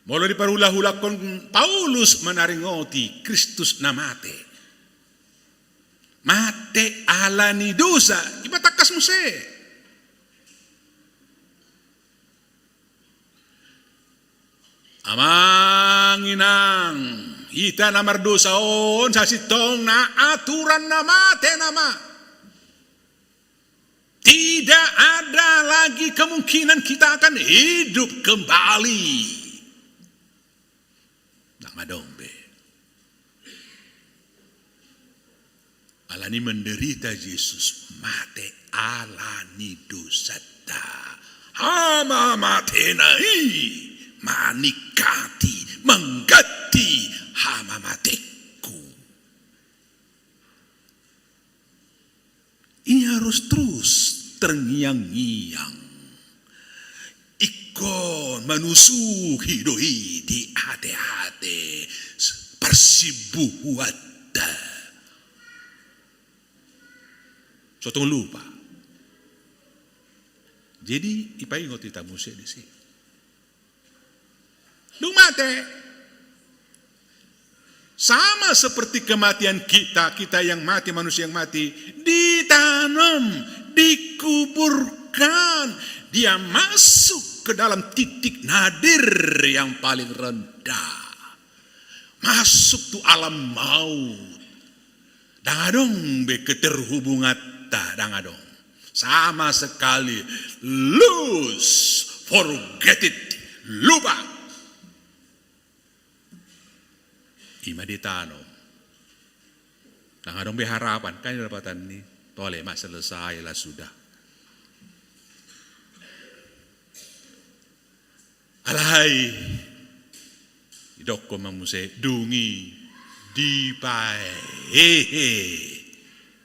Mula diparulah-hulakon Paulus menaringoti Kristus na mate. Mate alani dosa. Ipatakas mo se. Amang inang. Ita na mardosaon sa sitong na aturan na mate nama. Tidak ada lagi kemungkinan kita akan hidup kembali. Madombe. Alani menderita Yesus mate alani dosata. Hama mate nai manikati menggati hama mateku. Ini harus terus terngiang-ngiang. Ikon manusuhi doi di ade-ade persibuhuata. Sotong lupa. Jadi ipaingot kita muse di sini. Dumate. Sama seperti kematian kita yang mati, manusia yang mati, ditanam, dikuburkan, dia masuk ke dalam titik nadir yang paling rendah. Masuk tu alam maut. Dangadong be keterhubungan ta dangadong. Sama sekali lose, forget it, lupa. Ima ditano. Dangadong be harapan kan dapatan ni tole mas selesai lah sudah. Alai idokko mamuse dungi di pahehe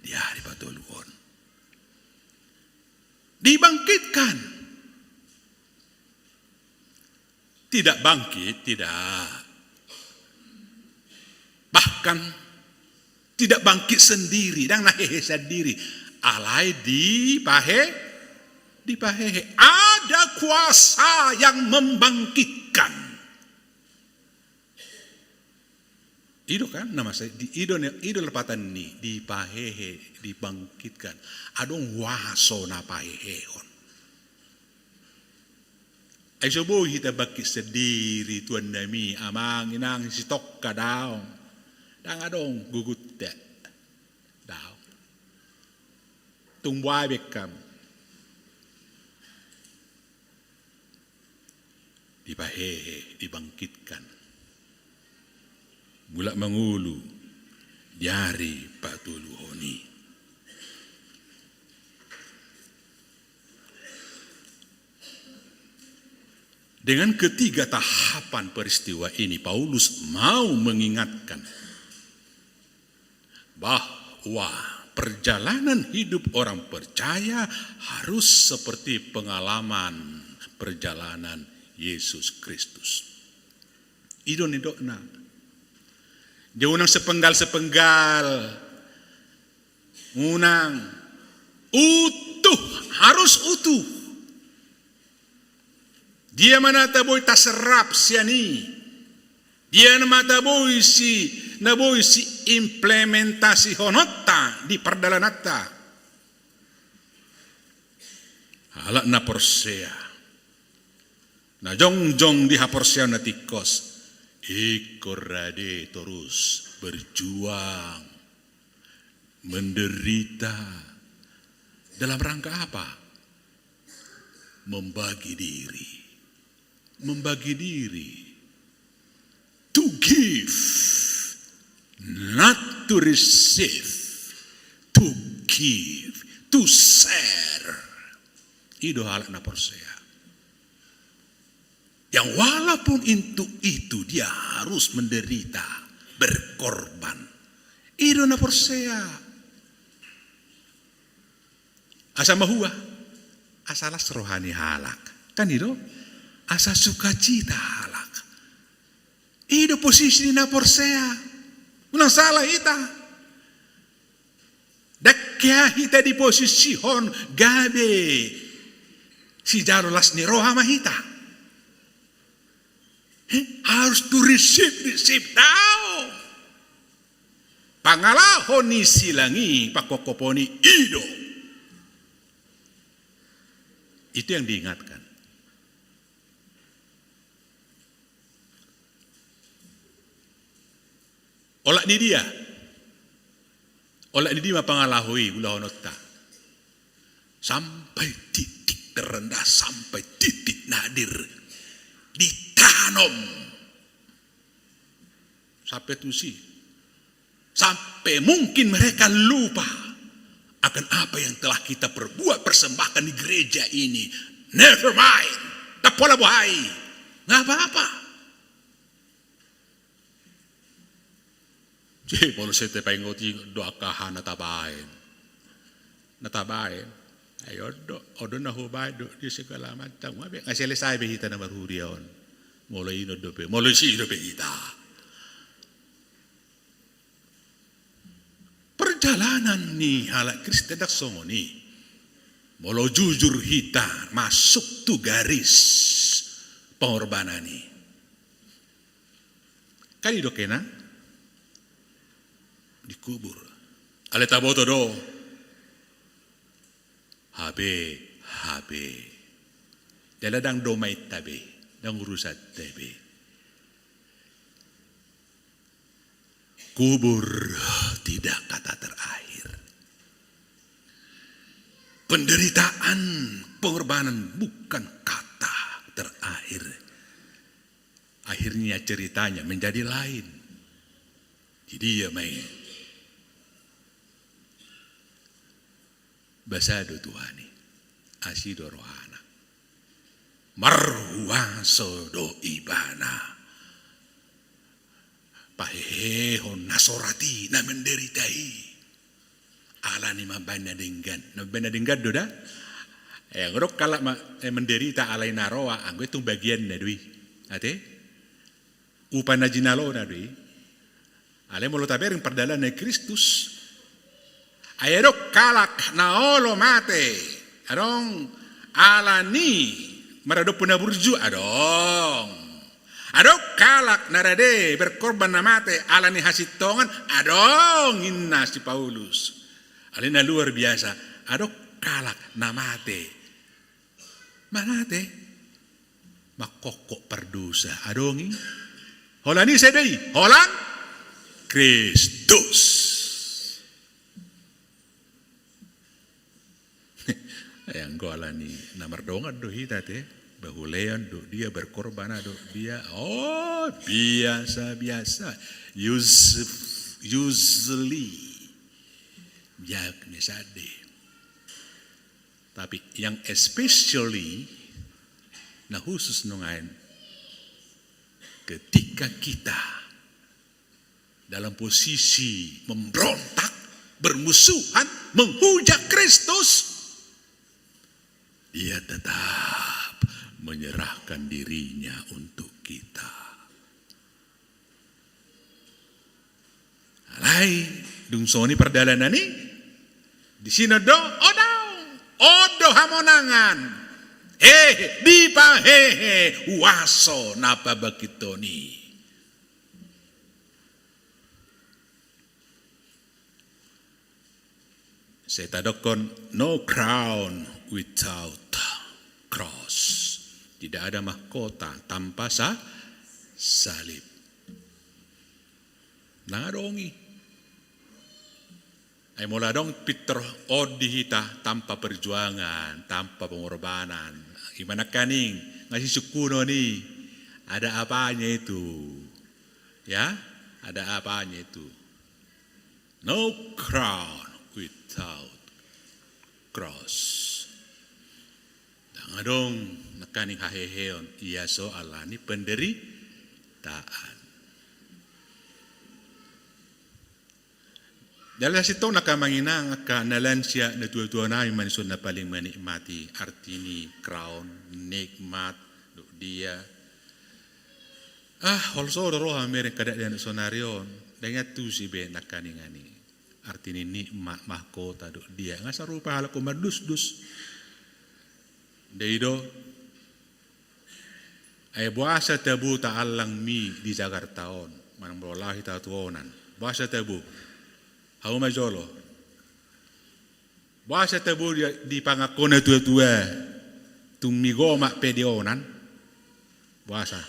di hari patuluon dibangkitkan, tidak bangkit, tidak, bahkan tidak bangkit sendiri dan nahehe sendiri, alai di pahehe ada kuasa yang membangkitkan. Ido kan nama saya di ido lepatan ni di pahehe dibangkitkan. Adong waso na paheheon. Ay subuh kita bangkit sendiri tuan nami amang inang sitok ka daw. Dang adong gugut daw. Tumbuay bekam. Dipahehe dibangkitkan. Mulak mangulu jari patuluhoni. Dengan ketiga tahapan peristiwa ini Paulus mau mengingatkan bahwa perjalanan hidup orang percaya harus seperti pengalaman perjalanan Yesus Kristus. Idon na. Dia unang sepenggal. Unang utuh, harus utuh. Dia manataboy taserap siani. Dia namataboy naboy si implementasi honota di perdalanata. Halak na porsea. Na jongjong di haporsea na tikos. Ikorade terus berjuang, menderita. Dalam rangka apa? Membagi diri. Membagi diri. To give, not to receive. To give, to share. Itu hal na porsea. Yang walaupun itu dia harus menderita, berkorban. Itu na porsea. Asa mahua, asalas rohani halak. Kan itu? Asa sukacita halak. Itu posisi na porsea. Unang salah ita. Dakya hita di posisi hon gabe. Si jarolas ni roha mahita. Harus to receive tau. Pangalahon ni silangi pakokoponi ido. Itu yang diingatkan. Olak di dia mapangalahui ulahonota. Sampai titik terendah, sampai titik nadir. Ditanam sampai tusi, sampai mungkin mereka lupa akan apa yang telah kita perbuat, persembahkan di gereja ini. Never mind, tak pola buhai, nggak apa-apa. Jadi kalau saya tepai ngoti doa kahan natabain, ayo odo na hubay do di segala macam. Wabi ngasih selesai behita na marhurion. Mulai ino dope, mulai si dope kita. Perjalanan ni halak Kristen dak songo ni. Molo jujur hita masuk tu garis pengorbanan ni. Kali do kena dikubur. Ale taboto do. Habe. Daladang domay tabi, dang urusat tabi. Kubur tidak kata terakhir. Penderitaan, pengorbanan bukan kata terakhir. Akhirnya ceritanya menjadi lain. Jadi ya main. Basado Tuhani, asido rohana, marhuwa sodo ibana, pahehon nasorati na menderitai, ala ni mabana denggan doda, ngorok kalak menderita alai naroa, anggo itu bagian na dui, ate, upana jinalo na dui, ale molo tabering perdalan na Kristus. Ayadok kalak naolo mate, adong alani marado puna burju adong, adok kalak narade berkorban namate alani hasitongan adong inna si Paulus, alina luar biasa, adok kalak namate, manate makokok perdosa adongi, holani sedei, holan Kristus. Yang golani namar dongan do hita te bahulean do dia berkorban do dia biasa usually biak mesade, tapi yang especially na khusus nungain ketika kita dalam posisi memberontak, bermusuhan, menghujat Kristus, dia tetap menyerahkan dirinya untuk kita. Alai, dung soni perdalanan ni di sini odo hamonangan, di pahehe waso napa bakitoni. Saya tadokon no crown without cross. Tidak ada mahkota tanpa salib. Narongi. Ay mula dong Peter odi hita tanpa perjuangan, tanpa pengorbanan. Gimana kaning ngasih sukuno nih? Ada apanya itu? Ya, ada apanya itu? No crown without cross. Dangadong nakaning haheheon iya soalani penderitaan. Dalam situ nakamanginang nalan siya na tua-tua na yung manusun na paling manikmati artini crown nikmat dia. Also roha mereka kada dan sonarion dengan tu si be nakaningani artini nikmat mahkota do dia ngasa rupa hal ko madus-dus. Deido ay buasa tabu taalang mi di Jakartaon manang bolahi tatuonan. Buasa tabu Hau majolo. Bahasa tabu di pangakona tua-tua tumigo mak pedionan. Bahasa.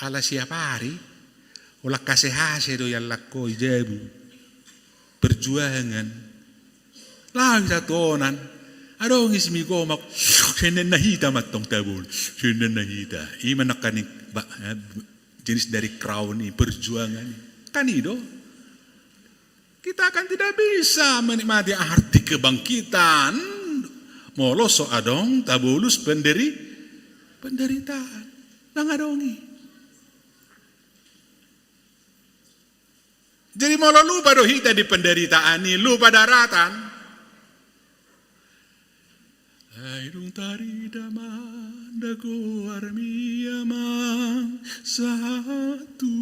Ala siapa hari? Ulah kasehase do yang lako ijabu. Perjuangan. Lah satuonan. Adong ismigo mak senen nahita matong tabun. Senen nahita. Iman nakani jenis dari crown ini perjuangan. Kanido. Kita akan tidak bisa menikmati arti kebangkitan. Moloso adong tabulus penderitaan. Nangadongi. Jadi molo lupa do hita di penderitaan ini, lupa daratan. Airung tari daman dago armiamang satu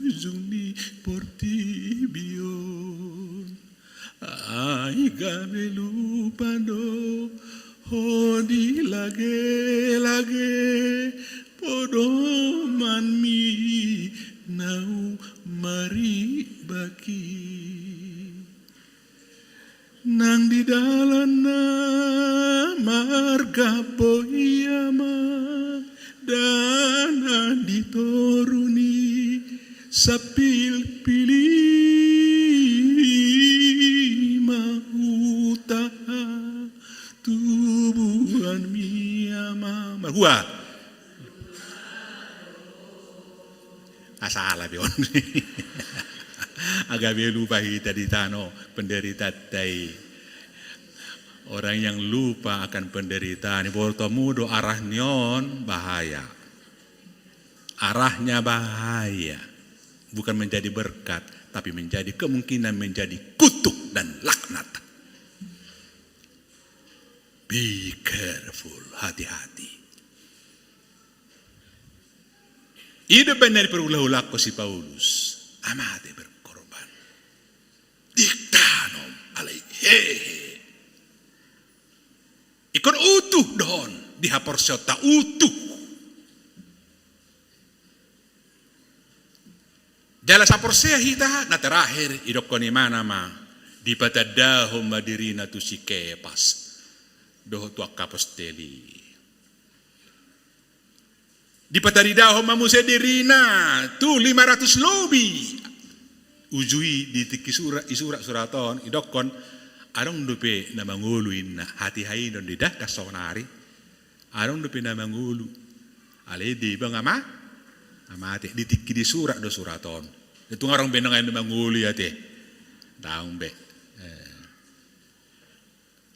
juni portibion ai gabe lupa do hodi lage podoman mi nau mari baki nang di dalam marga poiama dan ditoruni sapil pilih mahuta tubuhan miama marhua asala bion agak lupa kita di tano penderita dai orang yang lupa akan penderitaan bortomudo arahnya bahaya bukan menjadi berkat tapi menjadi kemungkinan menjadi kutuk dan laknat. Be careful, hati-hati. Hidup benar berulah-ulah ko si Paulus amate berkorban diktanom alai ikon utuh dohon dihapor syota utuh jala sapor sea hita na terakhir idokoni mana ma di patadahom madirina tu si Kepas doho tu akaposteli di patadahom mamuse dirina tu 500 lobi ujui di isura suraton idokon arong dupe na manguluin na hati hain don didah kasonari arong dupe na mangulu ale di bang amate ditiki di surat do suraton itu ngarong benang na mangulu ate daung be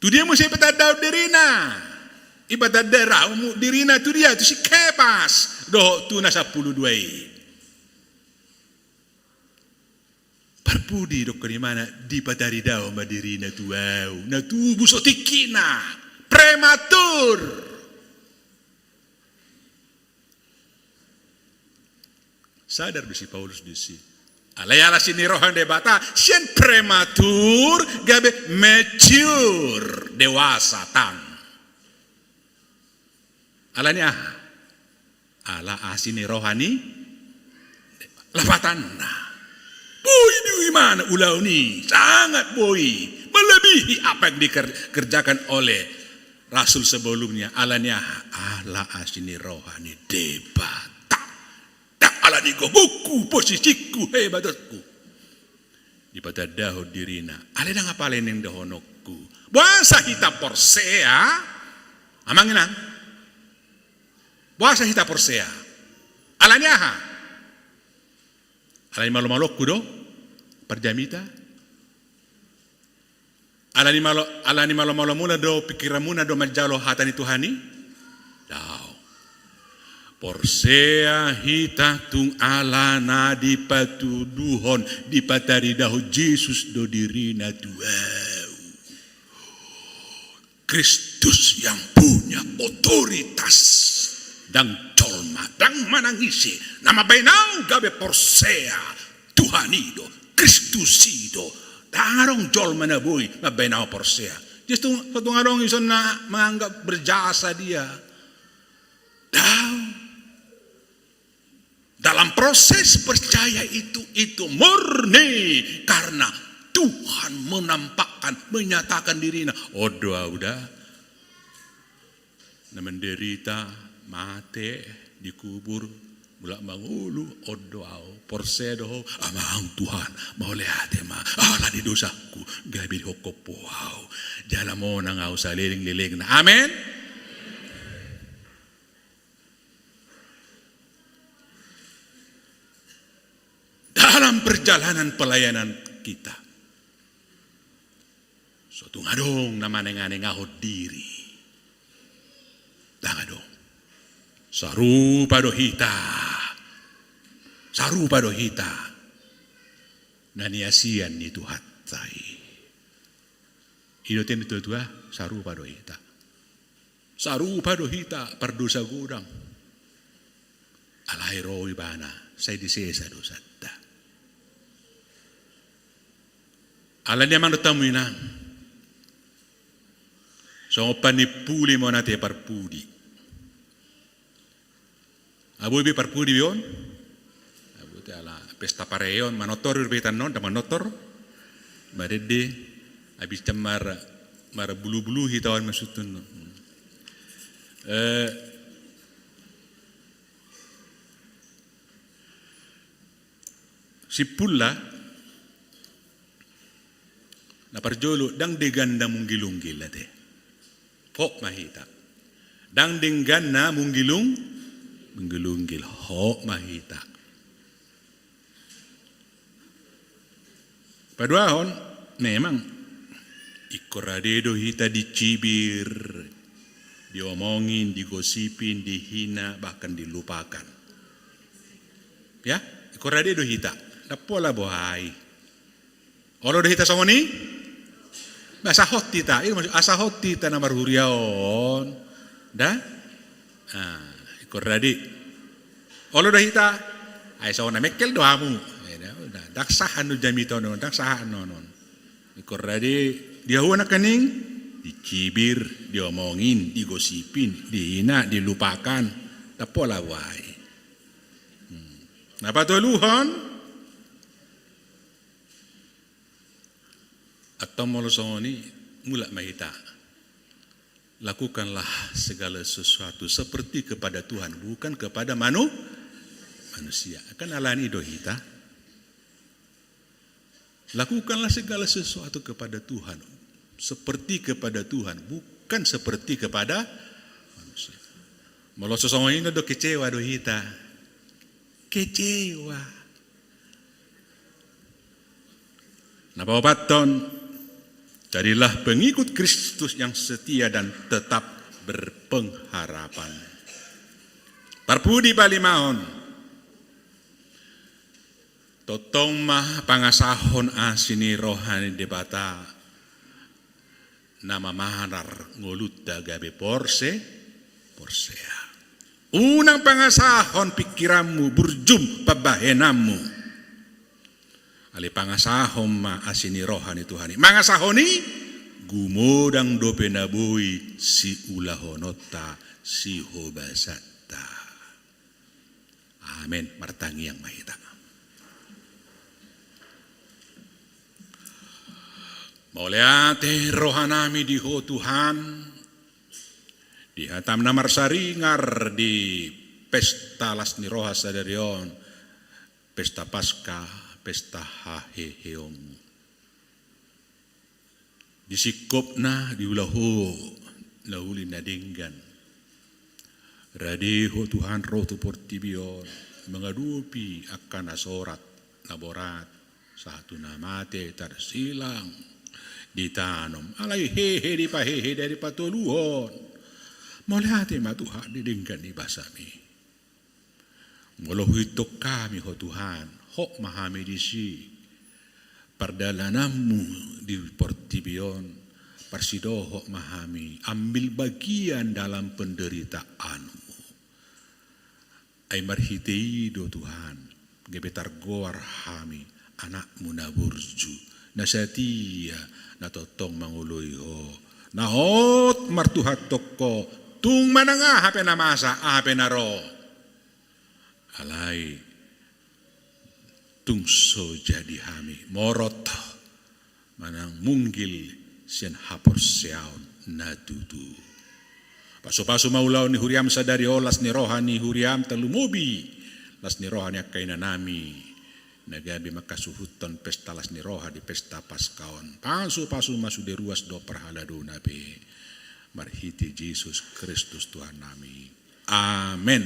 tu dia mesti patadaw dirina ibadat darah dirina tu dia tu si Kepas do tu na 12 Parpudi dok di mana di patari daw madiri na tuaw na tubuso tikina prematur Sadar di si Paulus di si. Alayala sini rohan debata, sien prematur gabe mature dewasa tang. Alanya ala asini rohani lapatan. Boy di mana ulau ni sangat boy melebihi apa yang dikerjakan oleh rasul sebelumnya. Alanya ala asini rohani debata. Ala ni go buku posisiku hebatku. Di pada daho dirina. Ale nang apa leneng dahonokku. Bahasa hita porsea. Amangina. Bahasa hita porsea. Alanya ha. Alani malo-malokku do. Perjamita. Alani malo-malo muna do pikiran muna do majalo hatani Tuhani. Dao. Porsea hita tung alana di patuduhon di patari dahu Yesus do dirina tuau. Kristus yang punya otoritas dan colma dan manangisi nama benau gabe Porsea Tuhanido Kristusido darong colma na boy na benau Porsea. Justru satu ngarong ison na menganggap berjasa dia. Dalam proses percaya itu murni karena Tuhan menampakkan, menyatakan dirinya. Oh doa udah, na menderita, mati, dikubur, mulak mangulu, oh doa, porsedo, amang Tuhan, mau lihat ma, ala di dosaku, gabi hokopo, jalan mo nang au saliling-liling na, amin. Dalam perjalanan pelayanan kita, suatu ngadong nama nengane ngahod diri, dah ngadong, saru pado hita, naniasian itu hatai, idoten itu tua saru pado hita, perdosa gudang, alai roi bana, saya disesa dosa. Ala niya man tamuina. So panipuli mo natin parpudi. Aboy bi parpudi yon. Aboy ala pesta pareyon manotor urbitan non, manotor. Madede abis camar bulu-bulu hitawan masutun. Si pula na parjolo dang deganda munggilunggil ate. Ho mahita. Dang deganda munggilunggil ho mahita. Paduahon memang ikoradedo hita dicibir, diomongin, digosipin, dihina, bahkan dilupakan. Ya, ikoradedo hita. Dapola bohai. Olo do hita songoni? Asahot tita, itu maksud asahot tita na marhuriaon, dah, ikor radi. Olo dah hita, ay sa na mekel doamu, dah, daksahan do jamito non, daksahan non, ikor radi dia huana kening, dicibir, diomongin, digosipin, dihina, dilupakan, tapola wai. Napa tu luhon? Atau molosoni mulak mahita. Lakukanlah segala sesuatu seperti kepada Tuhan, bukan kepada manusia. Akan alani dohita. Lakukanlah segala sesuatu kepada Tuhan, seperti kepada Tuhan, bukan seperti kepada manusia. Molosoni do kecewa dohita. Kecewa. Napa baton? Jadilah pengikut Kristus yang setia dan tetap berpengharapan. Parpudi palimahon. Totong mah pangasahon asini rohani debata. Nama mahanar ngulut gabe Porsea. Unang pangasahon pikiranmu burjum pabahenammu. Ali pangasahon ma asini rohani Tuhani. Mangasahoni gumodang dope nabui si ulahonota si hobasata. Amin. Martangi yang mahita. Mauliate rohanami di ho Tuhan, di hatam namar saringar di pesta lasni roha sadarion, pesta Paskah, pesta haheheom. Disikopna di ulahu lahuli nadinggan. Radiho Tuhan roh tu portibion mengadupi akan asorat naborat satu namate tersilang. Ditanam alai hehe di pahehe dari patoluhon molehate matuha didengkan di basami molo hitok kami ho Tuhan hok mahami disi perdalanammu di portibion persido hok mahami ambil bagian dalam penderitaanmu ai marhitei do Tuhan gebetar goar hami anakmu naburju nasatia natotong mangului ho nahot martuhat toko tung mananga hape namasa hape naro alai tungso jadi hami morot manang munggil sen hapor seaun natutu paso-paso maulaw ni huriam sadari olas ni rohani huriam telumubi las ni rohani akaina nami nagabi makasuhuton pesta las ni roha di pesta Paskaon. Pasu masu de ruas do perhalado nabi. Marhiti Yesus Kristus Tuhan nami. Amen.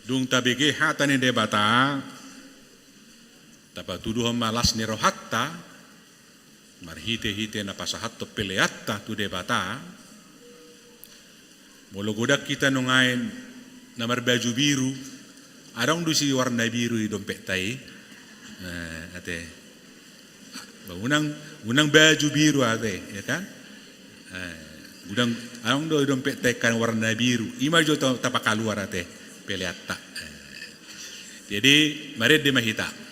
Dung tabige hatani debata tapatuduh malas ni rohatta marhite na pasahatto peleatta tu debata mologodak kita nungain namar baju biru, adang dusi warna biru di dompet tai, ate, unang baju biru ate, ya kan? Adang do dompet tai kan warna biru, ima jo tapak keluar ate, peleata. Jadi mari di mahita.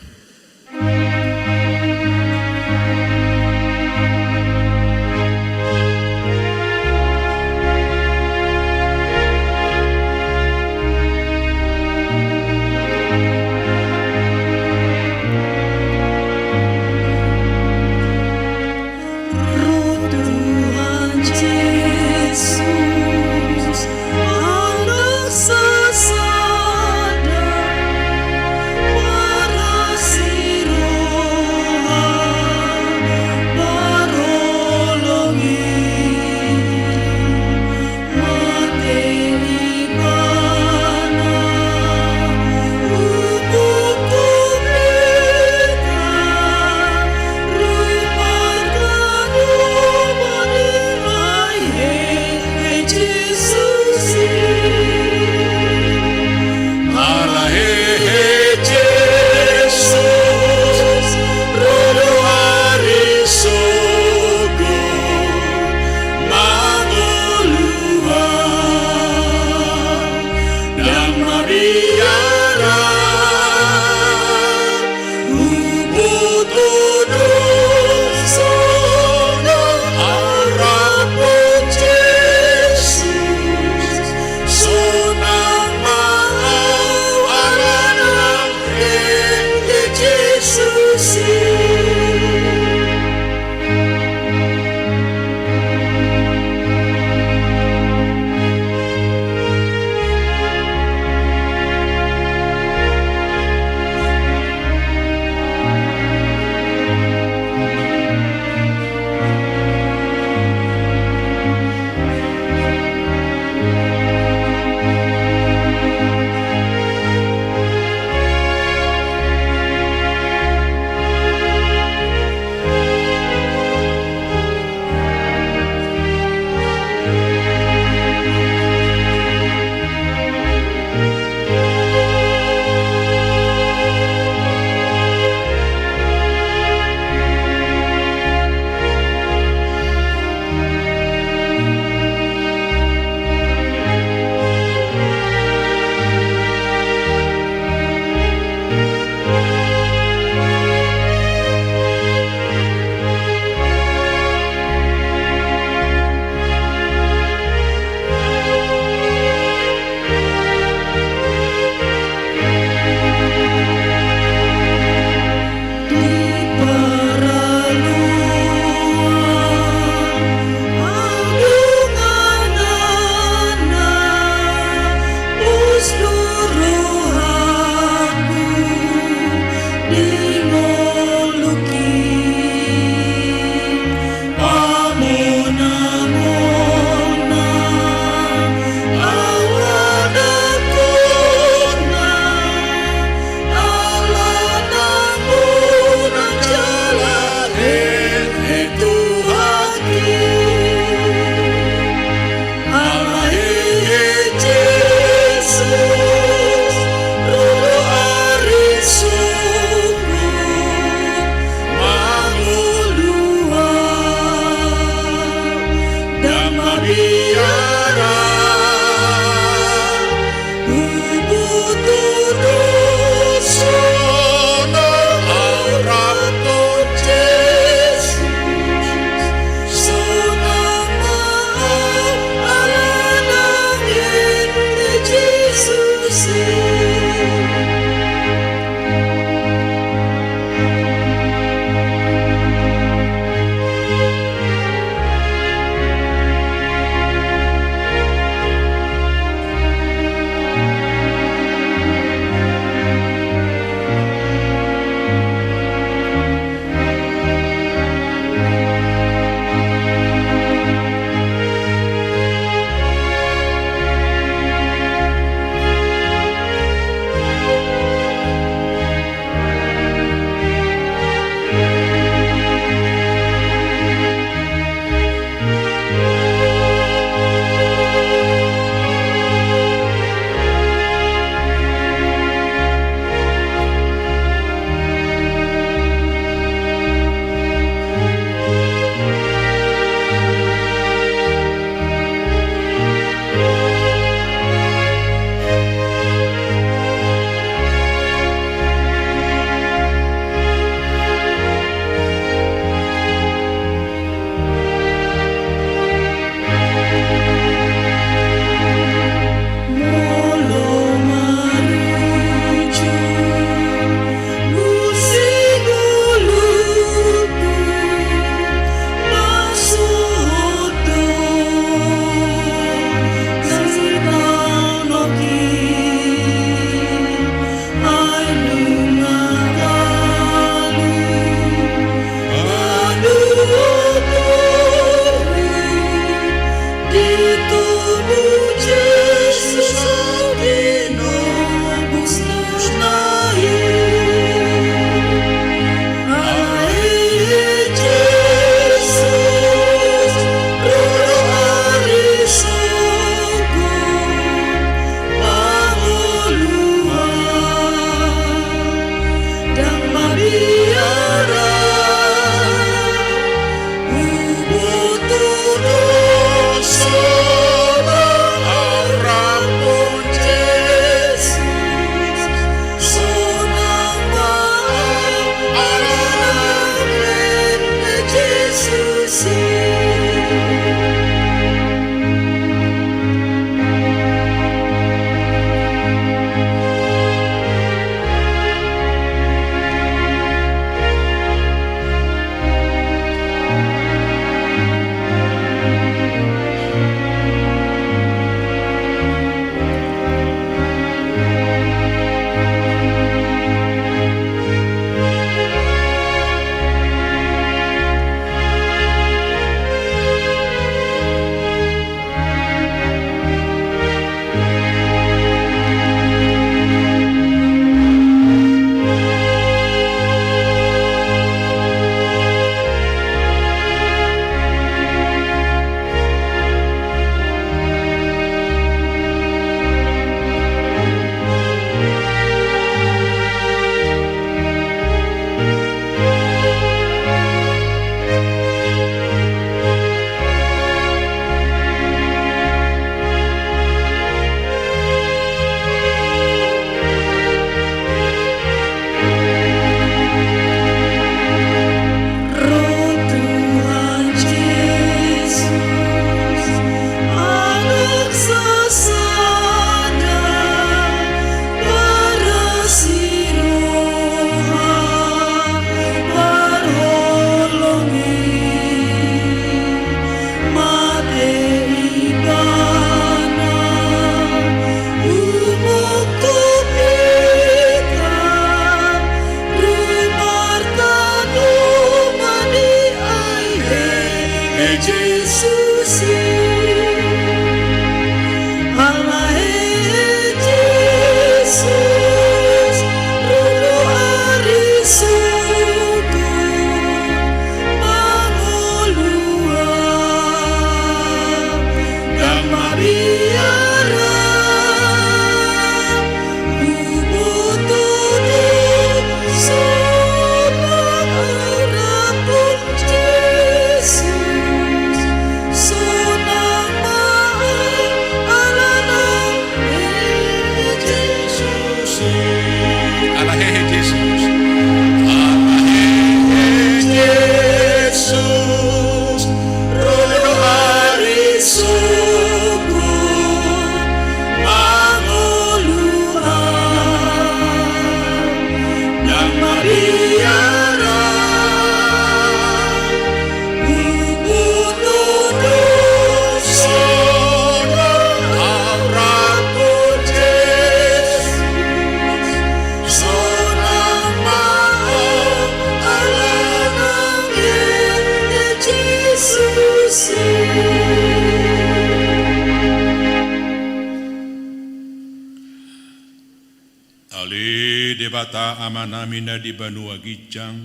Ali debata amanamina di Banua Gijang,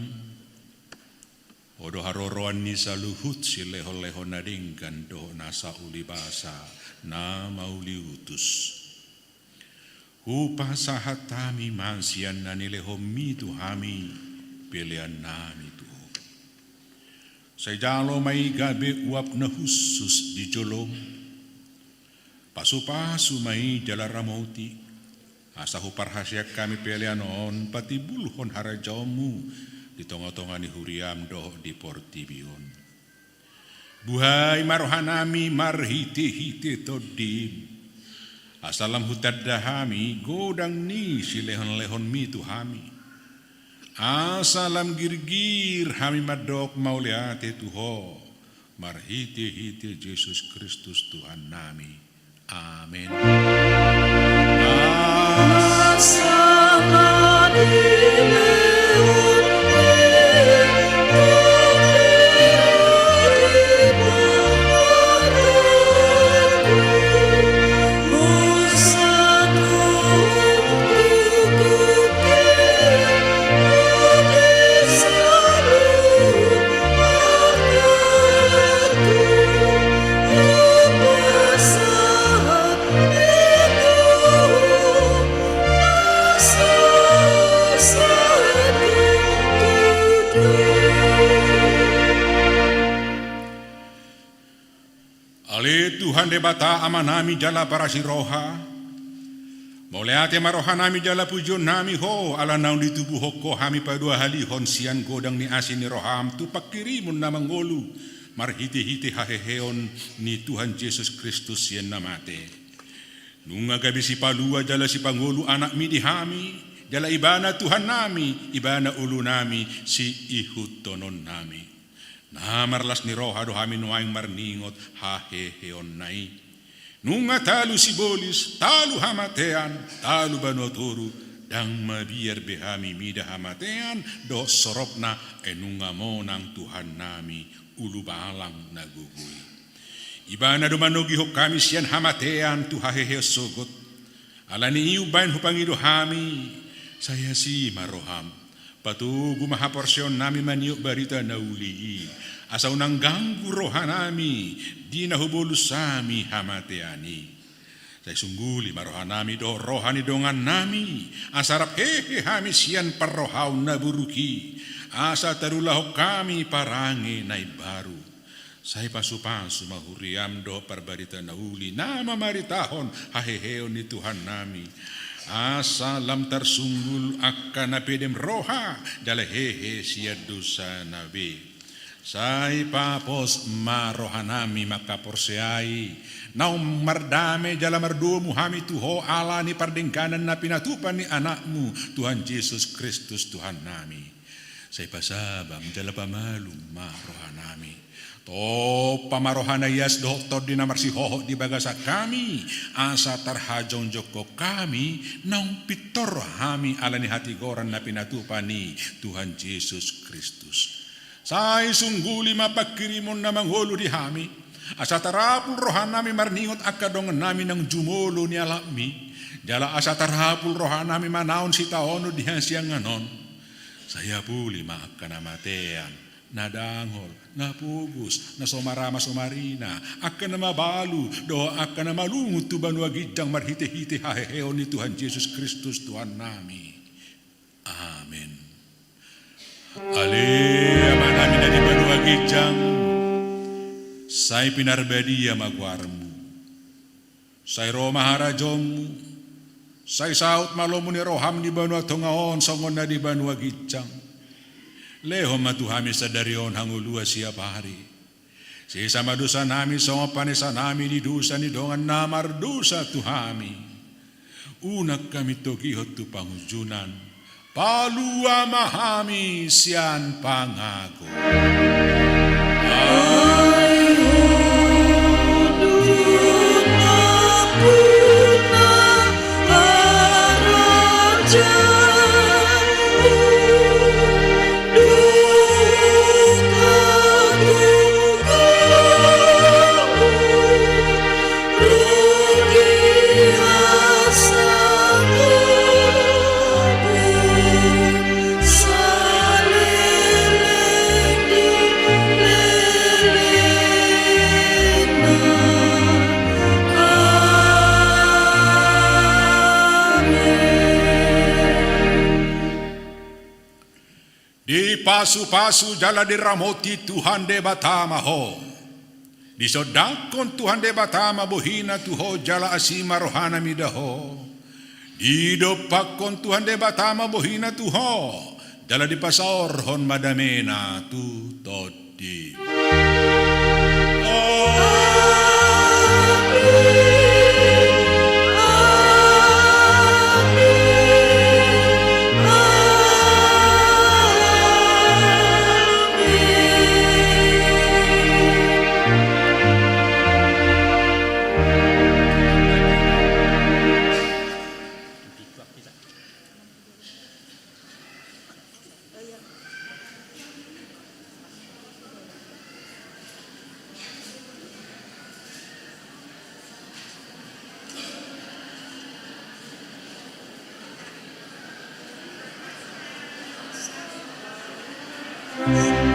odo haroroan ni saluhut si leho-leho nadingkan do nasa uli basa na mauli utus. Upasa hatami mansian na nileho mitu hami pilihan nami tu. Sa jalo may gabi uap na husus di jolong, pasu-pasu may jalaramoti. Asa huparhasyak kami pilihan on pati bulhon harajamu di tonga-tonga ni huriam doh di portibion. Buhay marohanami marhiti-hiti todim. Asalam hutadahami godang ni si lehon-lehon mitu hami. Asalam girgir hami madok mauliate tuho. Marhiti-hiti Yesus Kristus Tuhan nami. Amin. Tuhan debata amanami jala parasi roha, moleate marohanami jala pujon nami ho, ala naun di tubuh hoko hami padua hali hon sian godang ni asin ni roham tu pakirimun na mangolu, marhiti-hiti haheheon ni Tuhan Yesus Kristus sian namate. Nunga gabi si palua jala si pangolu anak mi di hami, jala ibana Tuhan nami, ibana ulu nami si ihut tonon nami. Namarlas ni roha do hami nuaing marningot haheheon nai. Nunga talu si bolis, talu hamatean, talu banoturu, dang mabiar behami mida hamatean, do soropna enunga monang Tuhan nami, ulu balang nagugui. Ibana do manogi hok kami sian hamatean tu haheheo sogot. Alani iu bain hupangido hami, saya si maroham. Patugu mahaporsyon nami maniuk barita nauli. Asa unang ganggu rohanami di nahubulus sami hamateani. Saya sungguli marohanami do rohani dongan nami. Asarap hehe hami sian parrohaw na buruki. Asa tarulahok kami parangi na baru. Saya pasu-pasu mahuriam do parbarita nauli. Nama maritahon haheheon ni Tuhan nami. Asalam tersunggul akan napedem roha jala hehe sia dosa nabi. Sai papos marohanami makaporseai. Naum mardame jala mardumu hami tuho ala ni pardengkanan na pinatupan ni anakmu Tuhan Yesus Kristus Tuhan nami. Sai pasabam jala pamalum marohanami. To pamarohanayas doktor di namar si hoho di bagasa kami asa tarhajong joko kami naung pitor hami alani hati goran na pinatupani Tuhan Yesus Kristus. Sai sungguli mapakirimon na mangholo di hami asa tarapul rohan nami marningot akadongan nami ng jumolo ni alami jala asa tarapul rohan nami manaon si taono di hasyang nganon. Saya puli maaka namatean. Nadangol, napugus, nasomarama-somarina, akan na mabalu, doa akan na malungut tu Banua Gijang marhite-hite haheheo ni Tuhan Yesus Kristus Tuhan nami. Amin. Ali amanami na di Banua Gijang, say pinarbadia magwarmu, say Roma harajomu, say saut malomu ni roham di Banua Tongaon, songon na di Banua Gijang. Leho matuhami sa darion hangulua siap hari. Si sama dosa nami sama panesa nami di dosa ni dongan namar dosa tuhami. Unak kami togihot tu panghujunan. Palua mahami sian pangago. pasu-pasu jala diramoti Tuhan de batama ho. Disodakon Tuhan de batama bohina tuho jala asima rohana midaho. Didopakon Tuhan de batama bohina tuho jala dipasaor hon madamena tu todi. Hallelujah.